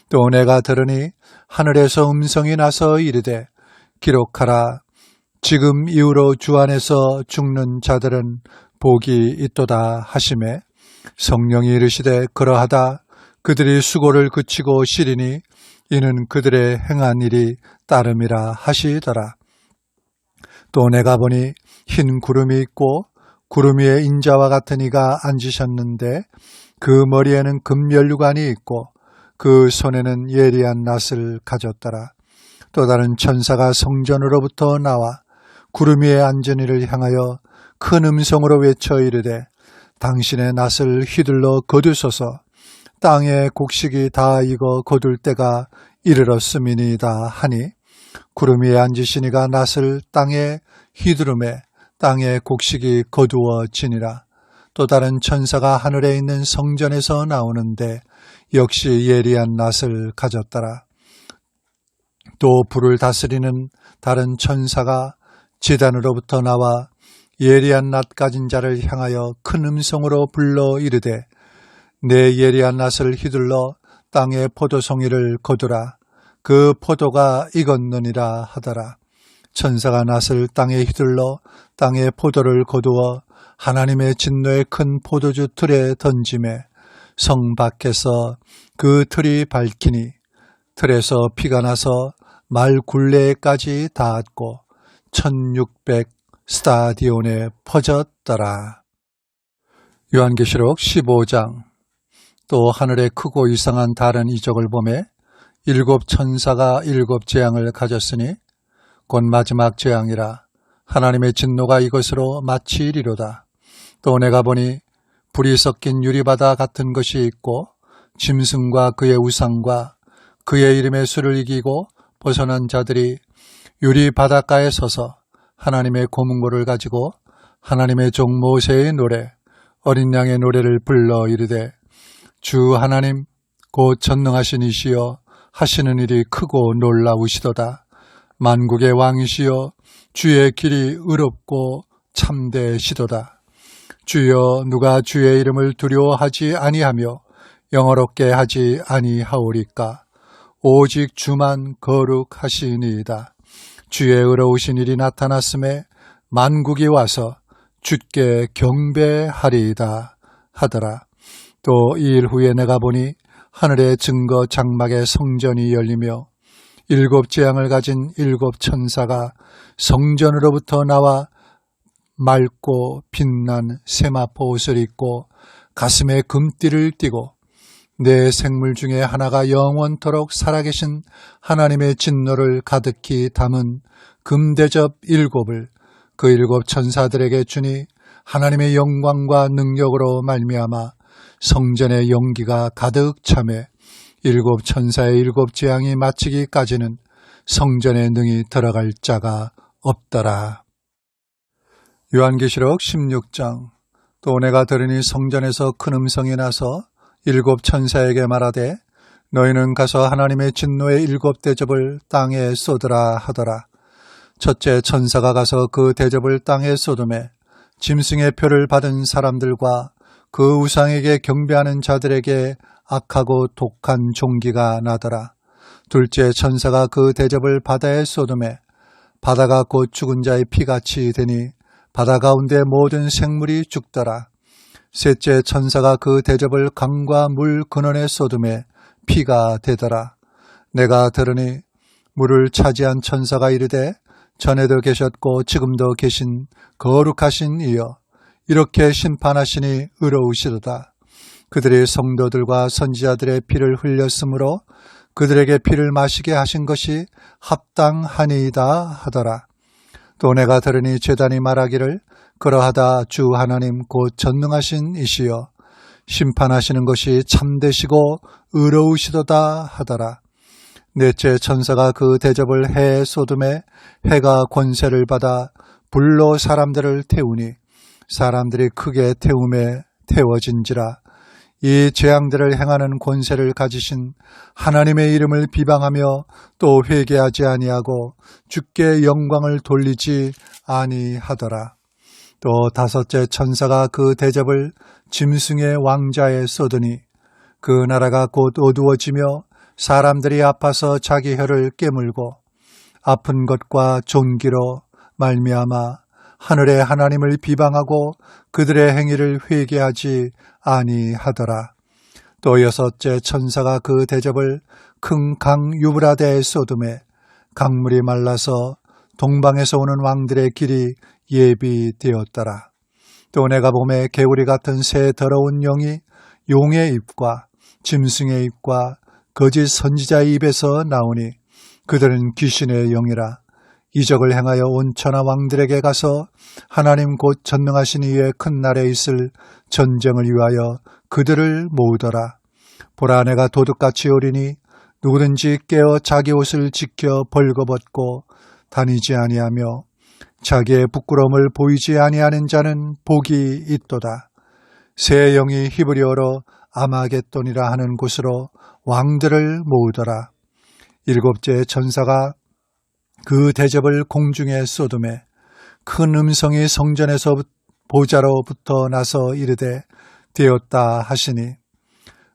또 내가 들으니 하늘에서 음성이 나서 이르되 기록하라. 지금 이후로 주 안에서 죽는 자들은 복이 있도다 하시매 성령이 이르시되 그러하다. 그들이 수고를 그치고 쉬리니 이는 그들의 행한 일이 따름이라 하시더라. 또 내가 보니 흰 구름이 있고 구름 위에 인자와 같은 이가 앉으셨는데 그 머리에는 금면류관이 있고 그 손에는 예리한 낫을 가졌더라. 또 다른 천사가 성전으로부터 나와 구름 위에 앉은 이를 향하여 큰 음성으로 외쳐 이르되 당신의 낫을 휘둘러 거두소서. 땅의 곡식이 다 익어 거둘 때가 이르렀음이니이다 하니 구름 위에 앉으신 이가 낫을 땅에 휘두르매 땅의 곡식이 거두어지니라. 또 다른 천사가 하늘에 있는 성전에서 나오는데 역시 예리한 낫을 가졌더라. 또 불을 다스리는 다른 천사가 제단으로부터 나와 예리한 낫 가진 자를 향하여 큰 음성으로 불러 이르되 내 예리한 낫을 휘둘러 땅의 포도송이를 거두라. 그 포도가 익었느니라 하더라. 천사가 낫을 땅에 휘둘러 땅의 포도를 거두어 하나님의 진노의 큰 포도주 틀에 던지매 성 밖에서 그 틀이 밝히니 틀에서 피가 나서 말 굴레까지 닿았고 1600 스타디온에 퍼졌더라. 요한계시록 15장. 또 하늘에 크고 이상한 다른 이적을 보매 일곱 천사가 일곱 재앙을 가졌으니 곧 마지막 재앙이라. 하나님의 진노가 이것으로 마치리로다. 또 내가 보니 불이 섞인 유리바다 같은 것이 있고 짐승과 그의 우상과 그의 이름의 수를 이기고 벗어난 자들이 유리 바닷가에 서서 하나님의 고문고를 가지고 하나님의 종 모세의 노래 어린 양의 노래를 불러 이르되 주 하나님 곧 전능하신 이시여 하시는 일이 크고 놀라우시도다. 만국의 왕이시여 주의 길이 의롭고 참되시도다. 주여 누가 주의 이름을 두려워하지 아니하며 영어롭게 하지 아니하오리까. 오직 주만 거룩하시니이다. 주의 의로우신 일이 나타났음에 만국이 와서 주께 경배하리이다 하더라. 또 이 일 후에 내가 보니 하늘의 증거 장막의 성전이 열리며 일곱 재앙을 가진 일곱 천사가 성전으로부터 나와 맑고 빛난 세마포 옷을 입고 가슴에 금띠를 띠고 내 생물 중에 하나가 영원토록 살아계신 하나님의 진노를 가득히 담은 금대접 일곱을 그 일곱 천사들에게 주니 하나님의 영광과 능력으로 말미암아 성전의 연기가 가득 차매 일곱 천사의 일곱 재앙이 마치기까지는 성전에 능히 들어갈 자가 없더라. 요한계시록 16장. 또 내가 들으니 성전에서 큰 음성이 나서 일곱 천사에게 말하되 너희는 가서 하나님의 진노의 일곱 대접을 땅에 쏟으라 하더라. 첫째 천사가 가서 그 대접을 땅에 쏟음에 짐승의 표를 받은 사람들과 그 우상에게 경배하는 자들에게 악하고 독한 종기가 나더라. 둘째 천사가 그 대접을 바다에 쏟음에 바다가 곧 죽은 자의 피같이 되니 바다 가운데 모든 생물이 죽더라. 셋째 천사가 그 대접을 강과 물 근원에 쏟음에 피가 되더라. 내가 들으니 물을 차지한 천사가 이르되 전에도 계셨고 지금도 계신 거룩하신 이여 이렇게 심판하시니 의로우시도다. 그들이 성도들과 선지자들의 피를 흘렸으므로 그들에게 피를 마시게 하신 것이 합당하니이다 하더라. 또 내가 들으니 제단이 말하기를 그러하다 주 하나님 곧 전능하신 이시여 심판하시는 것이 참되시고 의로우시도다 하더라. 넷째 천사가 그 대접을 해 소돔에 해가 권세를 받아 불로 사람들을 태우니 사람들이 크게 태움에 태워진지라. 이 재앙들을 행하는 권세를 가지신 하나님의 이름을 비방하며 또 회개하지 아니하고 주께 영광을 돌리지 아니하더라. 또 다섯째 천사가 그 대접을 짐승의 왕자에 쏟으니 그 나라가 곧 어두워지며 사람들이 아파서 자기 혀를 깨물고 아픈 것과 존귀로 말미암아 하늘의 하나님을 비방하고 그들의 행위를 회개하지 아니하더라. 또 여섯째 천사가 그 대접을 큰 강 유브라데에 쏟음에 강물이 말라서 동방에서 오는 왕들의 길이 예비되었더라. 또 내가 보매 개구리 같은 새 더러운 영이 용의 입과 짐승의 입과 거짓 선지자의 입에서 나오니 그들은 귀신의 영이라. 이적을 행하여 온 천하 왕들에게 가서 하나님 곧 전능하신 이의 큰 날에 있을 전쟁을 위하여 그들을 모으더라. 보라 내가 도둑같이 오리니 누구든지 깨어 자기 옷을 지켜 벌거벗고 다니지 아니하며 자기의 부끄러움을 보이지 아니하는 자는 복이 있도다. 새 영이 히브리어로 아마겟돈이라 하는 곳으로 왕들을 모으더라. 일곱째 천사가 그 대접을 공중에 쏟음에 큰 음성이 성전에서 보좌로부터 나서 이르되 되었다 하시니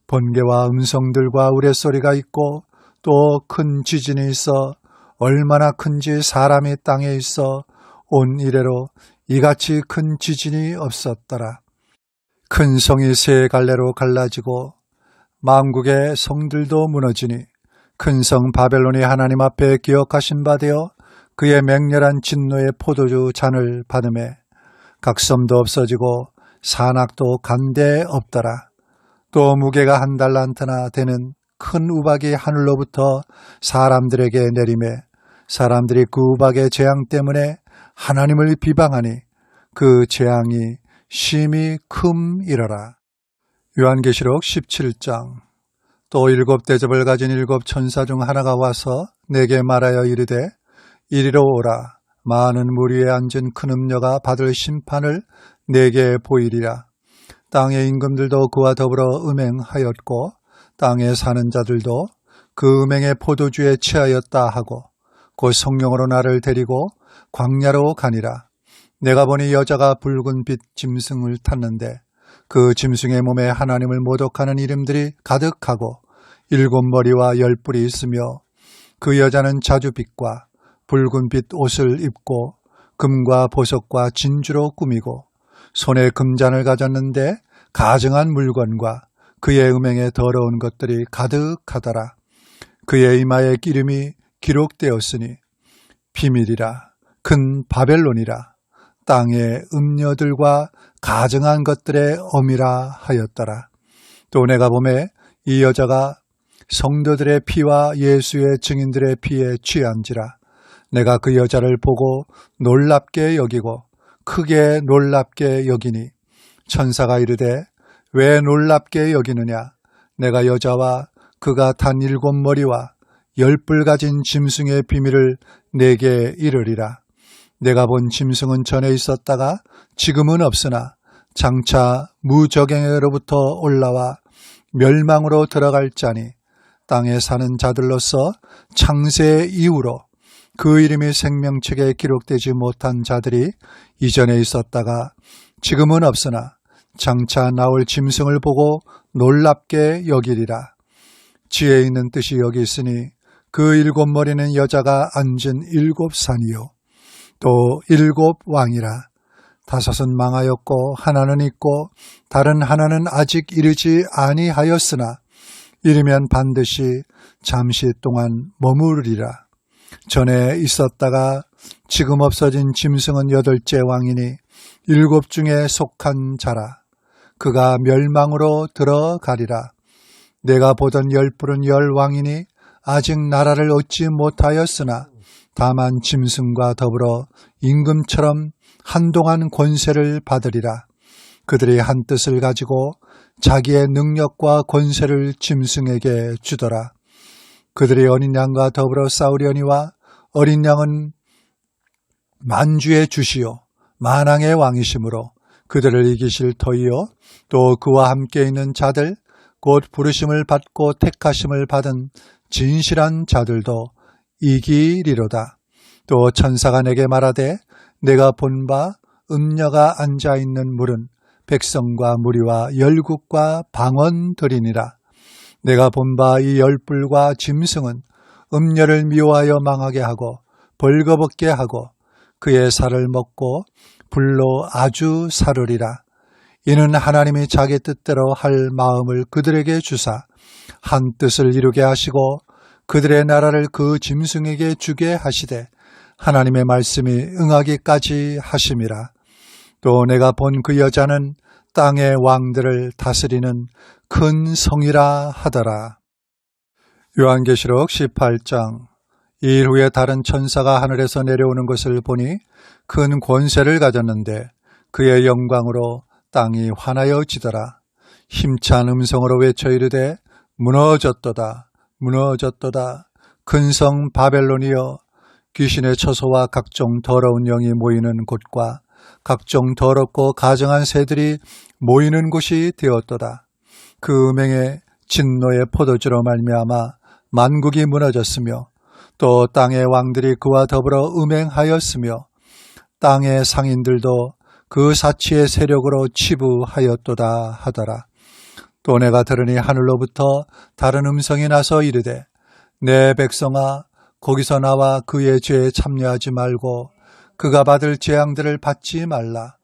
번개와 음성들과 우레소리가 있고 또 큰 지진이 있어 얼마나 큰지 사람이 땅에 있어 온 이래로 이같이 큰 지진이 없었더라. 큰 성이 세 갈래로 갈라지고 만국의 성들도 무너지니 큰 성 바벨론이 하나님 앞에 기억하신 바 되어 그의 맹렬한 진노의 포도주 잔을 받음에 각 섬도 없어지고 산악도 간데 없더라. 또 무게가 한 달란트나 되는 큰 우박이 하늘로부터 사람들에게 내리매 사람들이 그 우박의 재앙 때문에 하나님을 비방하니 그 재앙이 심히 큼이러라. 요한계시록 17장. 또 일곱 대접을 가진 일곱 천사 중 하나가 와서 내게 말하여 이르되 이리로 오라. 많은 물 위에 앉은 큰 음녀가 받을 심판을 내게 보이리라. 땅의 임금들도 그와 더불어 음행하였고 땅에 사는 자들도 그 음행의 포도주에 취하였다 하고 곧 성령으로 나를 데리고 광야로 가니라. 내가 보니 여자가 붉은 빛 짐승을 탔는데 그 짐승의 몸에 하나님을 모독하는 이름들이 가득하고 일곱 머리와 열 뿔이 있으며 그 여자는 자주빛과 붉은빛 옷을 입고 금과 보석과 진주로 꾸미고 손에 금잔을 가졌는데 가증한 물건과 그의 음행에 더러운 것들이 가득하더라. 그의 이마에 이름이 기록되었으니 비밀이라 큰 바벨론이라 땅의 음녀들과 가증한 것들의 어미라 하였더라. 또 내가 보매 이 여자가 성도들의 피와 예수의 증인들의 피에 취한지라. 내가 그 여자를 보고 놀랍게 여기고 크게 놀랍게 여기니 천사가 이르되 왜 놀랍게 여기느냐. 내가 여자와 그가 탄 일곱 머리와 열 뿔 가진 짐승의 비밀을 내게 이르리라. 내가 본 짐승은 전에 있었다가 지금은 없으나 장차 무적행으로부터 올라와 멸망으로 들어갈 자니 땅에 사는 자들로서 창세 이후로 그 이름이 생명책에 기록되지 못한 자들이 이전에 있었다가 지금은 없으나 장차 나올 짐승을 보고 놀랍게 여기리라. 지혜 있는 뜻이 여기 있으니 그 일곱 머리는 여자가 앉은 일곱 산이요 또 일곱 왕이라. 다섯은 망하였고 하나는 있고 다른 하나는 아직 이르지 아니하였으나 이르면 반드시 잠시 동안 머무르리라. 전에 있었다가 지금 없어진 짐승은 여덟째 왕이니 일곱 중에 속한 자라. 그가 멸망으로 들어가리라. 내가 보던 열 뿔은 열 왕이니 아직 나라를 얻지 못하였으나 다만 짐승과 더불어 임금처럼 한동안 권세를 받으리라. 그들이 한 뜻을 가지고 자기의 능력과 권세를 짐승에게 주더라. 그들이 어린 양과 더불어 싸우려니와 어린 양은 만주의 주시요 만왕의 왕이시므로 그들을 이기실 터이요 또 그와 함께 있는 자들 곧 부르심을 받고 택하심을 받은 진실한 자들도 이기리로다. 또 천사가 내게 말하되 내가 본 바 음녀가 앉아있는 물은 백성과 무리와 열국과 방언들이니라. 내가 본 바 이 열불과 짐승은 음녀를 미워하여 망하게 하고 벌거벗게 하고 그의 살을 먹고 불로 아주 사르리라. 이는 하나님이 자기 뜻대로 할 마음을 그들에게 주사 한 뜻을 이루게 하시고 그들의 나라를 그 짐승에게 주게 하시되 하나님의 말씀이 응하기까지 하심이라. 또 내가 본 그 여자는 땅의 왕들을 다스리는 큰 성이라 하더라. 요한계시록 18장. 이 일 후에 다른 천사가 하늘에서 내려오는 것을 보니 큰 권세를 가졌는데 그의 영광으로 땅이 환하여 지더라. 힘찬 음성으로 외쳐 이르되 무너졌도다 무너졌도다. 큰 성 바벨론이여 귀신의 처소와 각종 더러운 영이 모이는 곳과 각종 더럽고 가증한 새들이 모이는 곳이 되었도다. 그 음행의 진노의 포도주로 말미암아 만국이 무너졌으며 또 땅의 왕들이 그와 더불어 음행하였으며 땅의 상인들도 그 사치의 세력으로 치부하였도다 하더라. 또 내가 들으니 하늘로부터 다른 음성이 나서 이르되 내 백성아 거기서 나와 그의 죄에 참여하지 말고 그가 받을 재앙들을 받지 말라.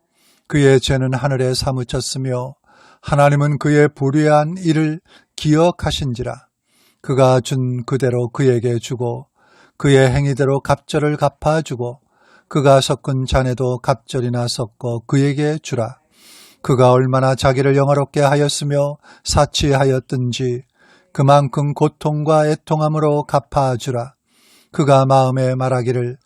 그의 죄는 하늘에 사무쳤으며 하나님은 그의 불의한 일을 기억하신지라. 그가 준 그대로 그에게 주고 그의 행위대로 갑절을 갚아주고 그가 섞은 잔에도 갑절이나 섞어 그에게 주라. 그가 얼마나 자기를 영화롭게 하였으며 사치하였든지 그만큼 고통과 애통함으로 갚아주라. 그가 마음에 말하기를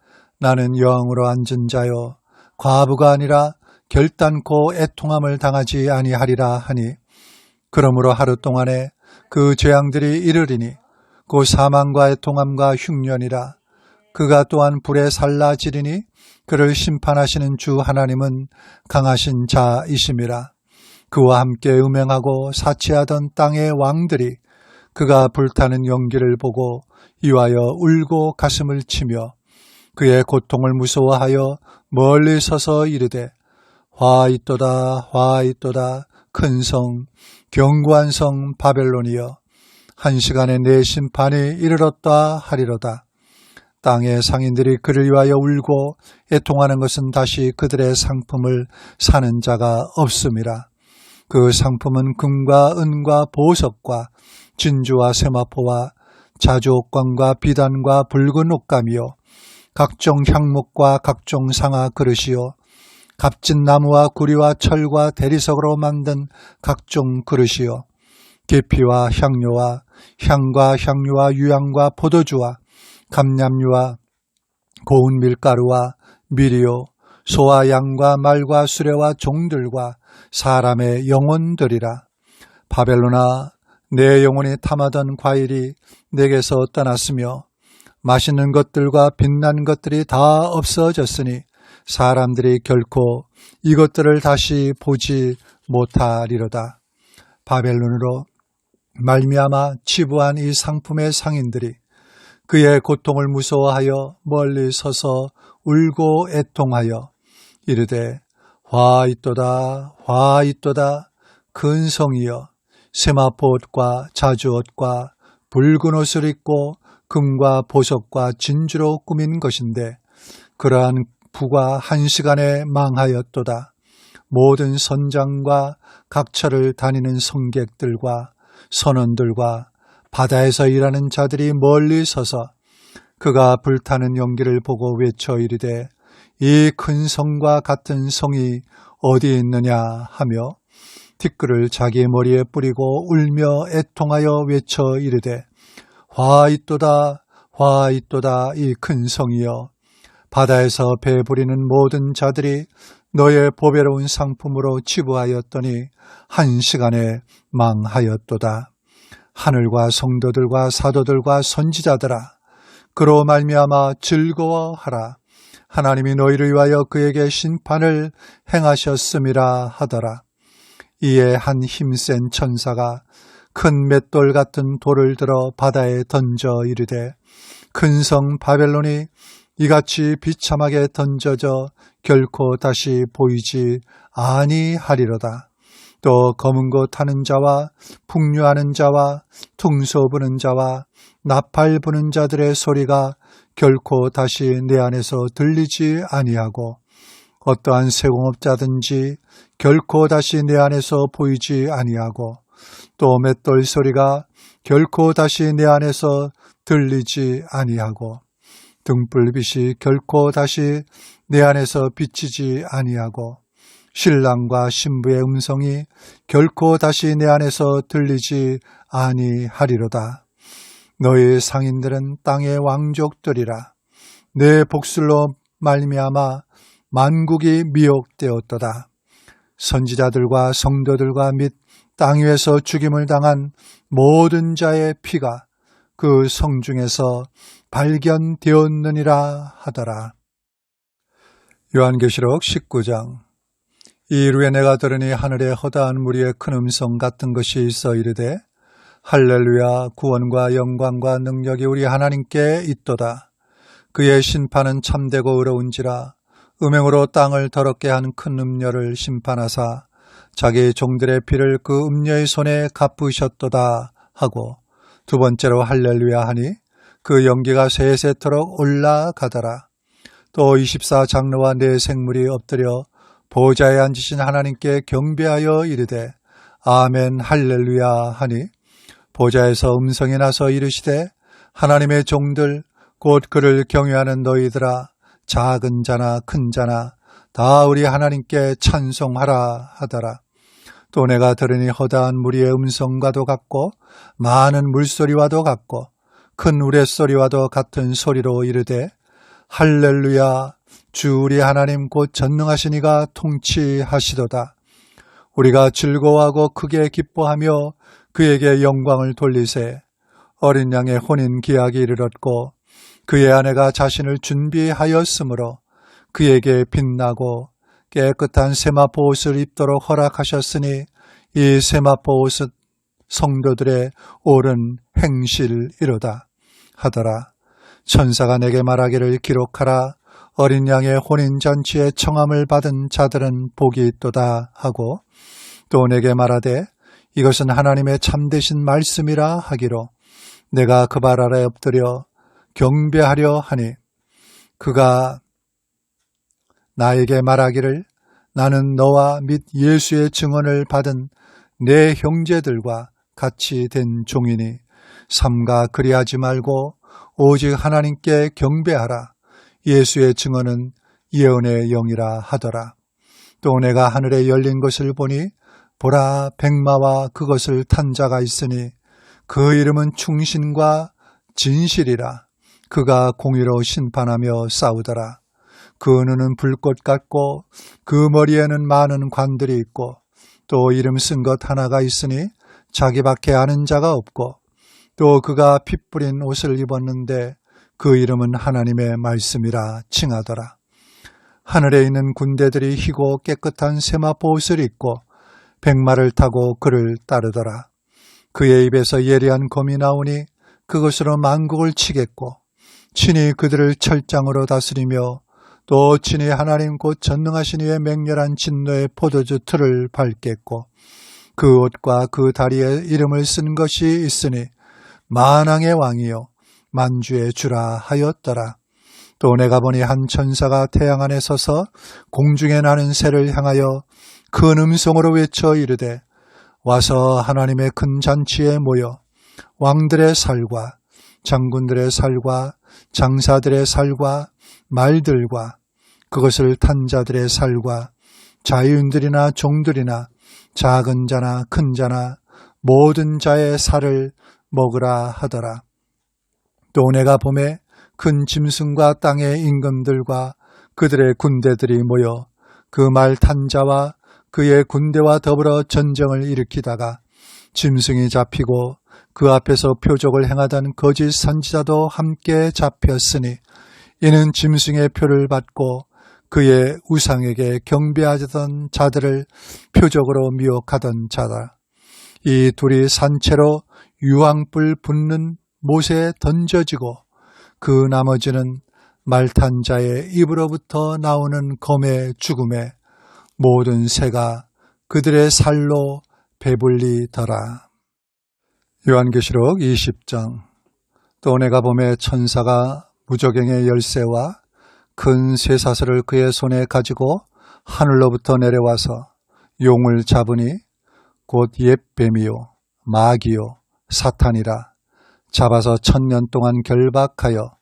나는 여왕으로 앉은 자요 과부가 아니라 결단코 애통함을 당하지 아니하리라 하니 그러므로 하루 동안에 그 재앙들이 이르리니 곧 사망과 애통함과 흉년이라. 그가 또한 불에 살라지리니 그를 심판하시는 주 하나님은 강하신 자이심이라. 그와 함께 음행하고 사치하던 땅의 왕들이 그가 불타는 연기를 보고 이와여 울고 가슴을 치며 그의 고통을 무서워하여 멀리 서서 이르되 화 있도다 화 있도다 큰 성 견고한 성 바벨론이여 한 시간에 내 심판이 이르렀다 하리로다. 땅의 상인들이 그를 위하여 울고 애통하는 것은 다시 그들의 상품을 사는 자가 없음이라. 그 상품은 금과 은과 보석과 진주와 세마포와 자주옥광과 비단과 붉은 옷감이요 각종 향목과 각종 상아 그릇이요 값진 나무와 구리와 철과 대리석으로 만든 각종 그릇이요 계피와 향료와 향과 향유와 유향과 포도주와 감람유와 고운 밀가루와 밀이요 소와 양과 말과 수레와 종들과 사람의 영혼들이라. 바벨론아 내 영혼이 탐하던 과일이 내게서 떠났으며 맛있는 것들과 빛난 것들이 다 없어졌으니 사람들이 결코 이것들을 다시 보지 못하리로다. 바벨론으로 말미암아 치부한 이 상품의 상인들이 그의 고통을 무서워하여 멀리 서서 울고 애통하여 이르되 화 있도다 화 있도다 큰 성이여 세마포옷과 자주옷과 붉은 옷을 입고 금과 보석과 진주로 꾸민 것인데 그러한 부가 한 시간에 망하였도다. 모든 선장과 각처를 다니는 성객들과 선원들과 바다에서 일하는 자들이 멀리 서서 그가 불타는 연기를 보고 외쳐 이르되 이 큰 성과 같은 성이 어디 있느냐 하며 티끌을 자기 머리에 뿌리고 울며 애통하여 외쳐 이르되 화 있도다 화 있도다 이 큰 성이여 바다에서 배부리는 모든 자들이 너의 보배로운 상품으로 치부하였더니 한 시간에 망하였도다. 하늘과 성도들과 사도들과 선지자들아 그로 말미암아 즐거워하라. 하나님이 너희를 위하여 그에게 심판을 행하셨음이라 하더라. 이에 한 힘센 천사가 큰 맷돌 같은 돌을 들어 바다에 던져 이르되 큰 성 바벨론이 이같이 비참하게 던져져 결코 다시 보이지 아니하리로다. 또 검은 것 타는 자와 풍류하는 자와 퉁소 부는 자와 나팔 부는 자들의 소리가 결코 다시 내 안에서 들리지 아니하고 어떠한 세공업자든지 결코 다시 내 안에서 보이지 아니하고 또 맷돌 소리가 결코 다시 내 안에서 들리지 아니하고 등불빛이 결코 다시 내 안에서 비치지 아니하고 신랑과 신부의 음성이 결코 다시 내 안에서 들리지 아니하리로다. 너희 상인들은 땅의 왕족들이라. 내 복술로 말미암아 만국이 미혹되었도다. 선지자들과 성도들과 및 땅 위에서 죽임을 당한 모든 자의 피가 그 성중에서 발견되었느니라 하더라. 요한계시록 19장. 이일후에 내가 들으니 하늘에 허다한 무리의 큰 음성 같은 것이 있어 이르되 할렐루야 구원과 영광과 능력이 우리 하나님께 있도다. 그의 심판은 참되고 의로운지라. 음행으로 땅을 더럽게 한 큰 음녀를 심판하사 자기 종들의 피를 그 음녀의 손에 갚으셨도다 하고 두 번째로 할렐루야 하니 그 연기가 세세토록 올라가더라. 또 24장로와 네 생물이 엎드려 보좌에 앉으신 하나님께 경배하여 이르되 아멘 할렐루야 하니 보좌에서 음성이 나서 이르시되 하나님의 종들 곧 그를 경외하는 너희들아 작은 자나 큰 자나 다 우리 하나님께 찬송하라 하더라. 또 내가 들으니 허다한 무리의 음성과도 같고 많은 물소리와도 같고 큰 우레소리와도 같은 소리로 이르되 할렐루야 주 우리 하나님 곧 전능하신 이가 통치하시도다. 우리가 즐거워하고 크게 기뻐하며 그에게 영광을 돌리세. 어린 양의 혼인 기약이 이르렀고 그의 아내가 자신을 준비하였으므로 그에게 빛나고 깨끗한 세마포 옷을 입도록 허락하셨으니 이 세마포 옷은 성도들의 옳은 행실이로다 하더라. 천사가 내게 말하기를 기록하라. 어린 양의 혼인잔치에 청함을 받은 자들은 복이 있도다 하고 또 내게 말하되 이것은 하나님의 참되신 말씀이라 하기로 내가 그 발 아래 엎드려 경배하려 하니 그가 나에게 말하기를 나는 너와 및 예수의 증언을 받은 내 형제들과 같이 된 종이니 삼가 그리하지 말고 오직 하나님께 경배하라. 예수의 증언은 예언의 영이라 하더라. 또 내가 하늘에 열린 것을 보니 보라 백마와 그것을 탄 자가 있으니 그 이름은 충신과 진실이라. 그가 공의로 심판하며 싸우더라. 그 눈은 불꽃 같고 그 머리에는 많은 관들이 있고 또 이름 쓴 것 하나가 있으니 자기밖에 아는 자가 없고 또 그가 피 뿌린 옷을 입었는데 그 이름은 하나님의 말씀이라 칭하더라. 하늘에 있는 군대들이 희고 깨끗한 세마포 옷을 입고 백마를 타고 그를 따르더라. 그의 입에서 예리한 검이 나오니 그것으로 만국을 치겠고 친히 그들을 철장으로 다스리며 또 친히 하나님 곧 전능하신 이의 맹렬한 진노의 포도주 틀을 밟겠고 그 옷과 그 다리에 이름을 쓴 것이 있으니 만왕의 왕이요 만주의 주라 하였더라. 또 내가 보니 한 천사가 태양 안에 서서 공중에 나는 새를 향하여 큰 음성으로 외쳐 이르되 와서 하나님의 큰 잔치에 모여 왕들의 살과 장군들의 살과 장사들의 살과 말들과 그것을 탄 자들의 살과 자유인들이나 종들이나 작은 자나 큰 자나 모든 자의 살을 먹으라 하더라. 또 내가 봄에 큰 짐승과 땅의 임금들과 그들의 군대들이 모여 그 말 탄 자와 그의 군대와 더불어 전쟁을 일으키다가 짐승이 잡히고 그 앞에서 표적을 행하던 거짓 선지자도 함께 잡혔으니 이는 짐승의 표를 받고 그의 우상에게 경배하던 자들을 표적으로 미혹하던 자다. 이 둘이 산채로 유황불 붙는 못에 던져지고 그 나머지는 말탄 자의 입으로부터 나오는 검의 죽음에 모든 새가 그들의 살로 배불리더라. 요한계시록 20장. 또 내가 봄에 천사가 무저갱의 열쇠와 큰 쇠사슬을 그의 손에 가지고 하늘로부터 내려와서 용을 잡으니 곧 옛 뱀이요 마귀요 사탄이라. 잡아서 1000년 동안 결박하여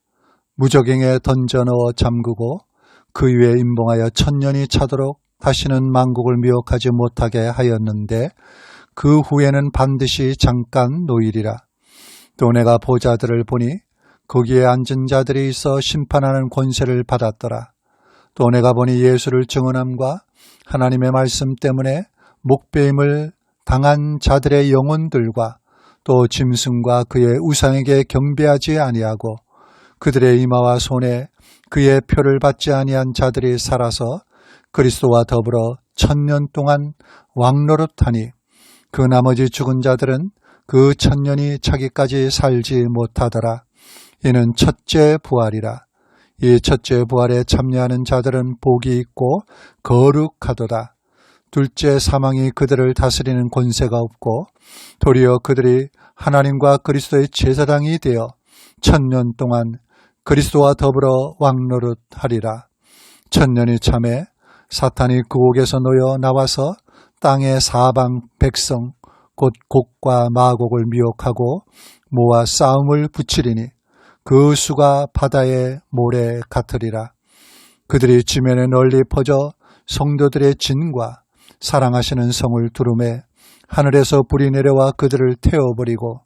무저갱에 던져 넣어 잠그고 그 위에 임봉하여 1000년이 차도록 다시는 만국을 미혹하지 못하게 하였는데 그 후에는 반드시 잠깐 노일이라. 또 내가 보좌들을 보니 거기에 앉은 자들이 있어 심판하는 권세를 받았더라. 또 내가 보니 예수를 증언함과 하나님의 말씀 때문에 목배임을 당한 자들의 영혼들과 또 짐승과 그의 우상에게 경배하지 아니하고 그들의 이마와 손에 그의 표를 받지 아니한 자들이 살아서 그리스도와 더불어 1000년 동안 왕노릇하니 그 나머지 죽은 자들은 그 1000년이 차기까지 살지 못하더라. 이는 첫째 부활이라. 이 첫째 부활에 참여하는 자들은 복이 있고 거룩하도다. 둘째 사망이 그들을 다스리는 권세가 없고 도리어 그들이 하나님과 그리스도의 제사장이 되어 1000년 동안 그리스도와 더불어 왕노릇하리라. 1000년이 참에 사탄이 그 옥에서 놓여 나와서 땅의 사방 백성 곧 곡과 마곡을 미혹하고 모아 싸움을 붙이리니 그 수가 바다의 모래 같으리라. 그들이 지면에 널리 퍼져 성도들의 진과 사랑하시는 성을 두루매 하늘에서 불이 내려와 그들을 태워버리고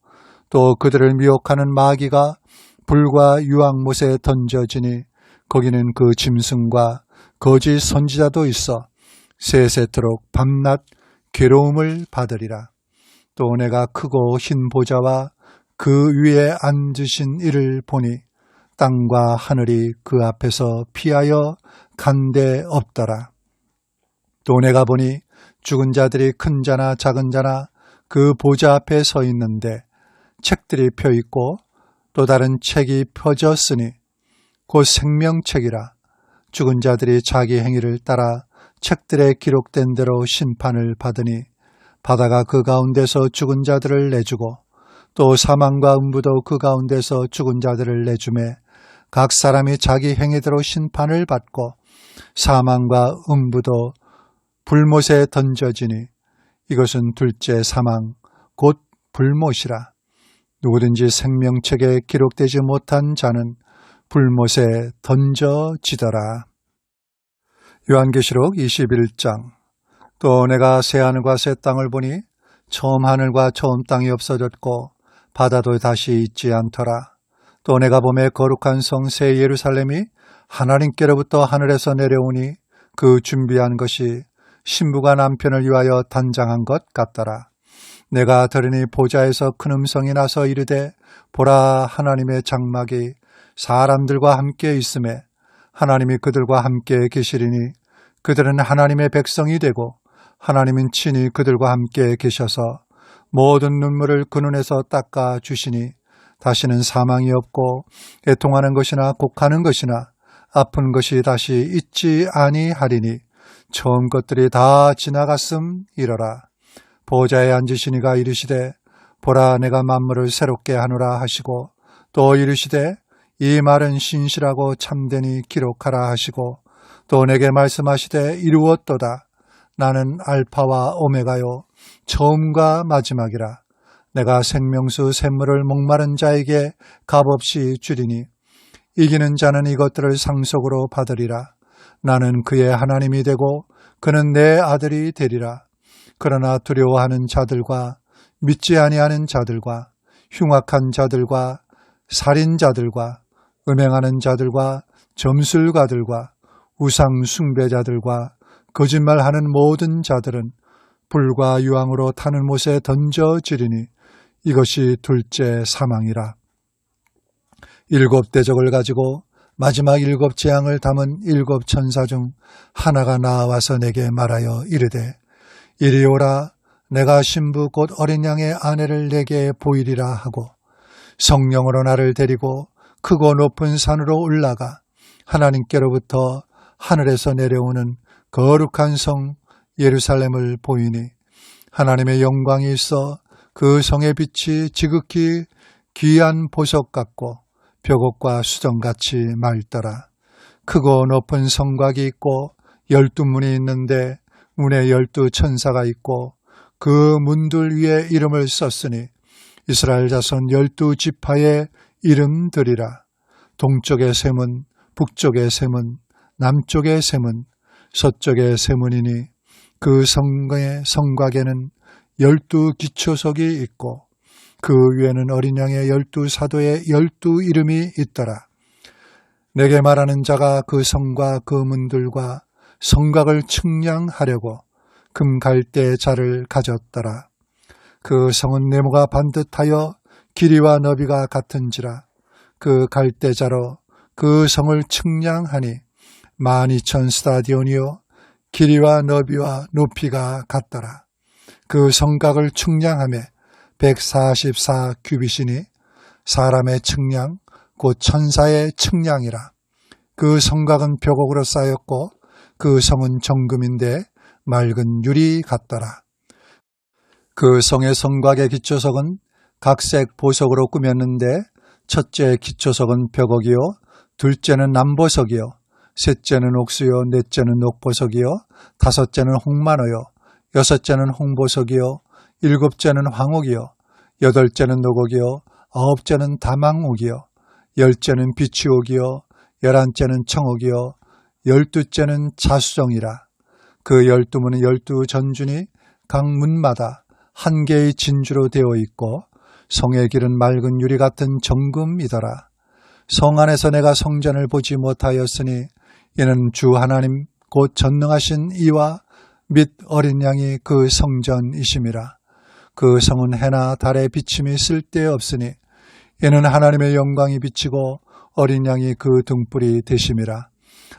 또 그들을 미혹하는 마귀가 불과 유황못에 던져지니 거기는 그 짐승과 거짓 선지자도 있어 세세토록 밤낮 괴로움을 받으리라. 또 내가 크고 흰 보좌와 그 위에 앉으신 이를 보니 땅과 하늘이 그 앞에서 피하여 간데 없더라. 또 내가 보니 죽은 자들이 큰 자나 작은 자나 그 보좌 앞에 서 있는데 책들이 펴 있고 또 다른 책이 펴졌으니 곧 생명책이라. 죽은 자들이 자기 행위를 따라 책들에 기록된 대로 심판을 받으니 바다가 그 가운데서 죽은 자들을 내주고 또 사망과 음부도 그 가운데서 죽은 자들을 내주매 각 사람이 자기 행위대로 심판을 받고 사망과 음부도 불못에 던져지니 이것은 둘째 사망 곧 불못이라. 누구든지 생명책에 기록되지 못한 자는 불못에 던져지더라. 요한계시록 21장. 또 내가 새 하늘과 새 땅을 보니 처음 하늘과 처음 땅이 없어졌고 바다도 다시 있지 않더라. 또 내가 보매 거룩한 성 새 예루살렘이 하나님께로부터 하늘에서 내려오니 그 준비한 것이 신부가 남편을 위하여 단장한 것 같더라. 내가 들으니 보좌에서 큰 음성이 나서 이르되 보라, 하나님의 장막이 사람들과 함께 있음에 하나님이 그들과 함께 계시리니 그들은 하나님의 백성이 되고 하나님은 친히 그들과 함께 계셔서 모든 눈물을 그 눈에서 닦아 주시니 다시는 사망이 없고 애통하는 것이나 곡하는 것이나 아픈 것이 다시 있지 아니하리니 처음 것들이 다 지나갔음이러라. 보좌에 앉으신 이가 이르시되 보라, 내가 만물을 새롭게 하노라 하시고 또 이르시되 이 말은 신실하고 참되니 기록하라 하시고 또 내게 말씀하시되 이루었도다. 나는 알파와 오메가요 처음과 마지막이라. 내가 생명수 샘물을 목마른 자에게 값없이 주리니 이기는 자는 이것들을 상속으로 받으리라. 나는 그의 하나님이 되고 그는 내 아들이 되리라. 그러나 두려워하는 자들과 믿지 아니하는 자들과 흉악한 자들과 살인자들과 음행하는 자들과 점술가들과 우상 숭배자들과 거짓말하는 모든 자들은 불과 유황으로 타는 못에 던져지리니 이것이 둘째 사망이라. 7 대적을 가지고 마지막 7 재앙을 담은 7 천사 중 하나가 나와서 내게 말하여 이르되 이리 오라, 내가 신부 곧 어린 양의 아내를 내게 보이리라 하고 성령으로 나를 데리고 크고 높은 산으로 올라가 하나님께로부터 하늘에서 내려오는 거룩한 성 예루살렘을 보이니 하나님의 영광이 있어 그 성의 빛이 지극히 귀한 보석 같고 벽옥과 수정같이 맑더라. 크고 높은 성곽이 있고 12문이 있는데 문에 12 천사가 있고 그 문들 위에 이름을 썼으니 이스라엘 자손 12 지파의 이름들이라. 동쪽의 세문, 북쪽의 세문, 남쪽의 세문, 서쪽의 세문이니 그 성의 성곽에는 12 기초석이 있고 그 위에는 어린 양의 12 사도의 12 이름이 있더라. 내게 말하는 자가 그 성과 그 문들과 성곽을 측량하려고 금갈대 자를 가졌더라. 그 성은 네모가 반듯하여 길이와 너비가 같은지라. 그 갈대자로 그 성을 측량하니 12,000 스타디온이요 길이와 너비와 높이가 같더라. 그 성곽을 측량하며 144 규빗이니 사람의 측량 곧 천사의 측량이라. 그 성곽은 벽옥으로 쌓였고 그 성은 정금인데 맑은 유리 같더라. 그 성의 성곽의 기초석은 각색 보석으로 꾸몄는데 첫째 기초석은 벽옥이요 둘째는 남보석이요 셋째는 옥수요 넷째는 녹보석이요 다섯째는 홍만호요 여섯째는 홍보석이요 일곱째는 황옥이요 여덟째는 노곡이요 아홉째는 다망옥이요 열째는 비취옥이요 11째는 청옥이요 12째는 자수정이라. 그 12문은 12 전준이 각 문마다 한 개의 진주로 되어 있고 성의 길은 맑은 유리 같은 정금이더라. 성 안에서 내가 성전을 보지 못하였으니 이는 주 하나님 곧 전능하신 이와 및 어린 양이 그 성전이심이라. 그 성은 해나 달의 비침이 쓸데없으니 이는 하나님의 영광이 비치고 어린 양이 그 등불이 되심이라.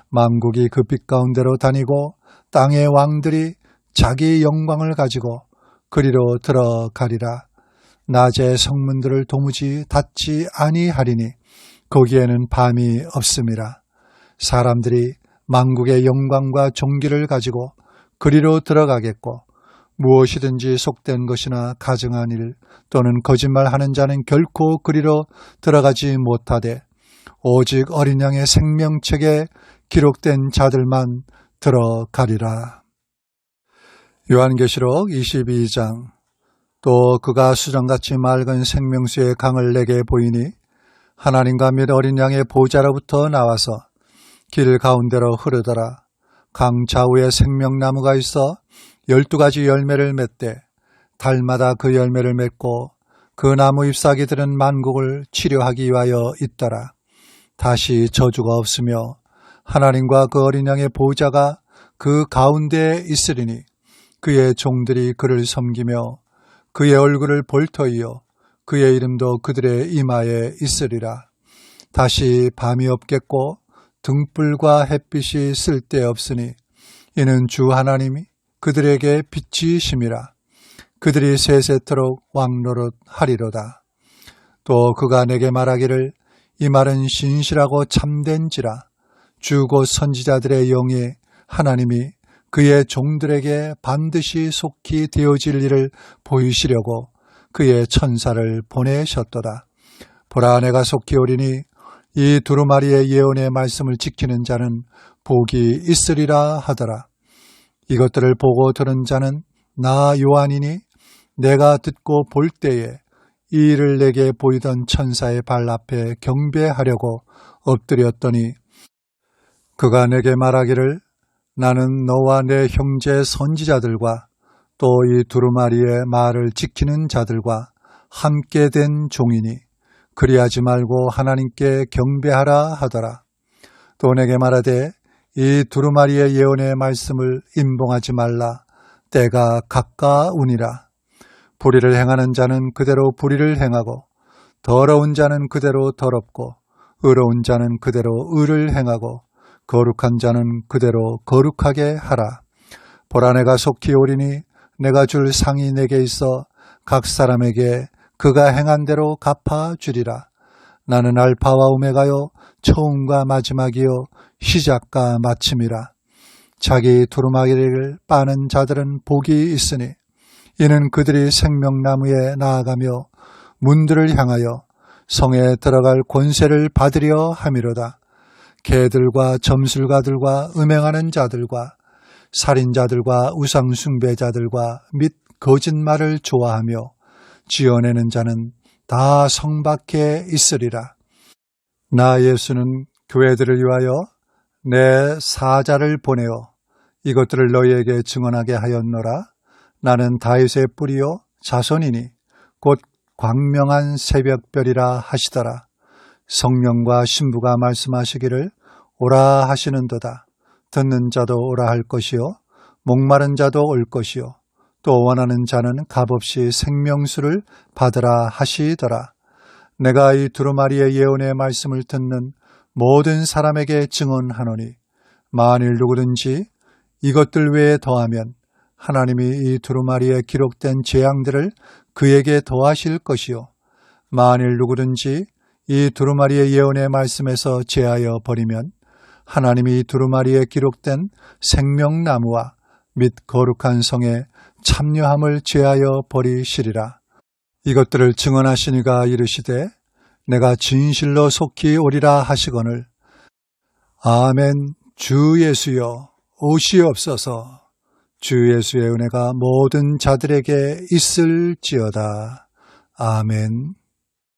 만국이 그 빛 가운데로 다니고 땅의 왕들이 자기 영광을 가지고 그리로 들어가리라. 낮에 성문들을 도무지 닫지 아니하리니 거기에는 밤이 없음이라. 사람들이 만국의 영광과 존귀를 가지고 그리로 들어가겠고 무엇이든지 속된 것이나 가증한 일 또는 거짓말하는 자는 결코 그리로 들어가지 못하되 오직 어린 양의 생명책에 기록된 자들만 들어가리라. 요한계시록 22장. 또 그가 수정같이 맑은 생명수의 강을 내게 보이니 하나님과 및 어린 양의 보좌로부터 나와서 길 가운데로 흐르더라. 강 좌우에 생명나무가 있어 12가지 열매를 맺되 달마다 그 열매를 맺고 그 나무 잎사귀들은 만국을 치료하기 위하여 있더라. 다시 저주가 없으며 하나님과 그 어린 양의 보좌가 그 가운데에 있으리니 그의 종들이 그를 섬기며 그의 얼굴을 볼 터이요 그의 이름도 그들의 이마에 있으리라. 다시 밤이 없겠고 등불과 햇빛이 쓸데없으니 이는 주 하나님이 그들에게 빛이심이라. 그들이 세세토록 왕노릇 하리로다. 또 그가 내게 말하기를 이 말은 신실하고 참된지라. 주 곧 선지자들의 영이 하나님이 그의 종들에게 반드시 속히 되어질 일을 보이시려고 그의 천사를 보내셨도다. 보라, 내가 속히 오리니 이 두루마리의 예언의 말씀을 지키는 자는 복이 있으리라 하더라. 이것들을 보고 들은 자는 나 요한이니 내가 듣고 볼 때에 이 일을 내게 보이던 천사의 발 앞에 경배하려고 엎드렸더니 그가 내게 말하기를 나는 너와 내 형제 선지자들과 또 이 두루마리의 말을 지키는 자들과 함께 된 종이니 그리하지 말고 하나님께 경배하라 하더라. 또 내게 말하되 이 두루마리의 예언의 말씀을 임봉하지 말라. 때가 가까우니라. 불의를 행하는 자는 그대로 불의를 행하고 더러운 자는 그대로 더럽고 의로운 자는 그대로 의를 행하고 거룩한 자는 그대로 거룩하게 하라. 보라, 내가 속히 오리니 내가 줄 상이 내게 있어 각 사람에게 그가 행한 대로 갚아주리라. 나는 알파와 오메가요 처음과 마지막이요 시작과 마침이라. 자기 두루마기를 빠는 자들은 복이 있으니 이는 그들이 생명나무에 나아가며 문들을 향하여 성에 들어갈 권세를 받으려 함이로다. 개들과 점술가들과 음행하는 자들과 살인자들과 우상숭배자들과 및 거짓말을 좋아하며 지어내는 자는 다 성 밖에 있으리라. 나 예수는 교회들을 위하여 내 사자를 보내어 이것들을 너희에게 증언하게 하였노라. 나는 다윗의 뿌리요 자손이니 곧 광명한 새벽별이라 하시더라. 성령과 신부가 말씀하시기를 오라 하시는도다. 듣는 자도 오라 할 것이요 목마른 자도 올 것이요 또 원하는 자는 값없이 생명수를 받으라 하시더라. 내가 이 두루마리의 예언의 말씀을 듣는 모든 사람에게 증언하노니 만일 누구든지 이것들 외에 더하면 하나님이 이 두루마리에 기록된 재앙들을 그에게 더하실 것이요 만일 누구든지 이 두루마리의 예언의 말씀에서 제하여 버리면 하나님이 이 두루마리에 기록된 생명나무와 및 거룩한 성에 참여함을 제하여 버리시리라. 이것들을 증언하시니가 이르시되 내가 진실로 속히 오리라 하시거늘 아멘. 주 예수여 오시옵소서. 주 예수의 은혜가 모든 자들에게 있을지어다. 아멘.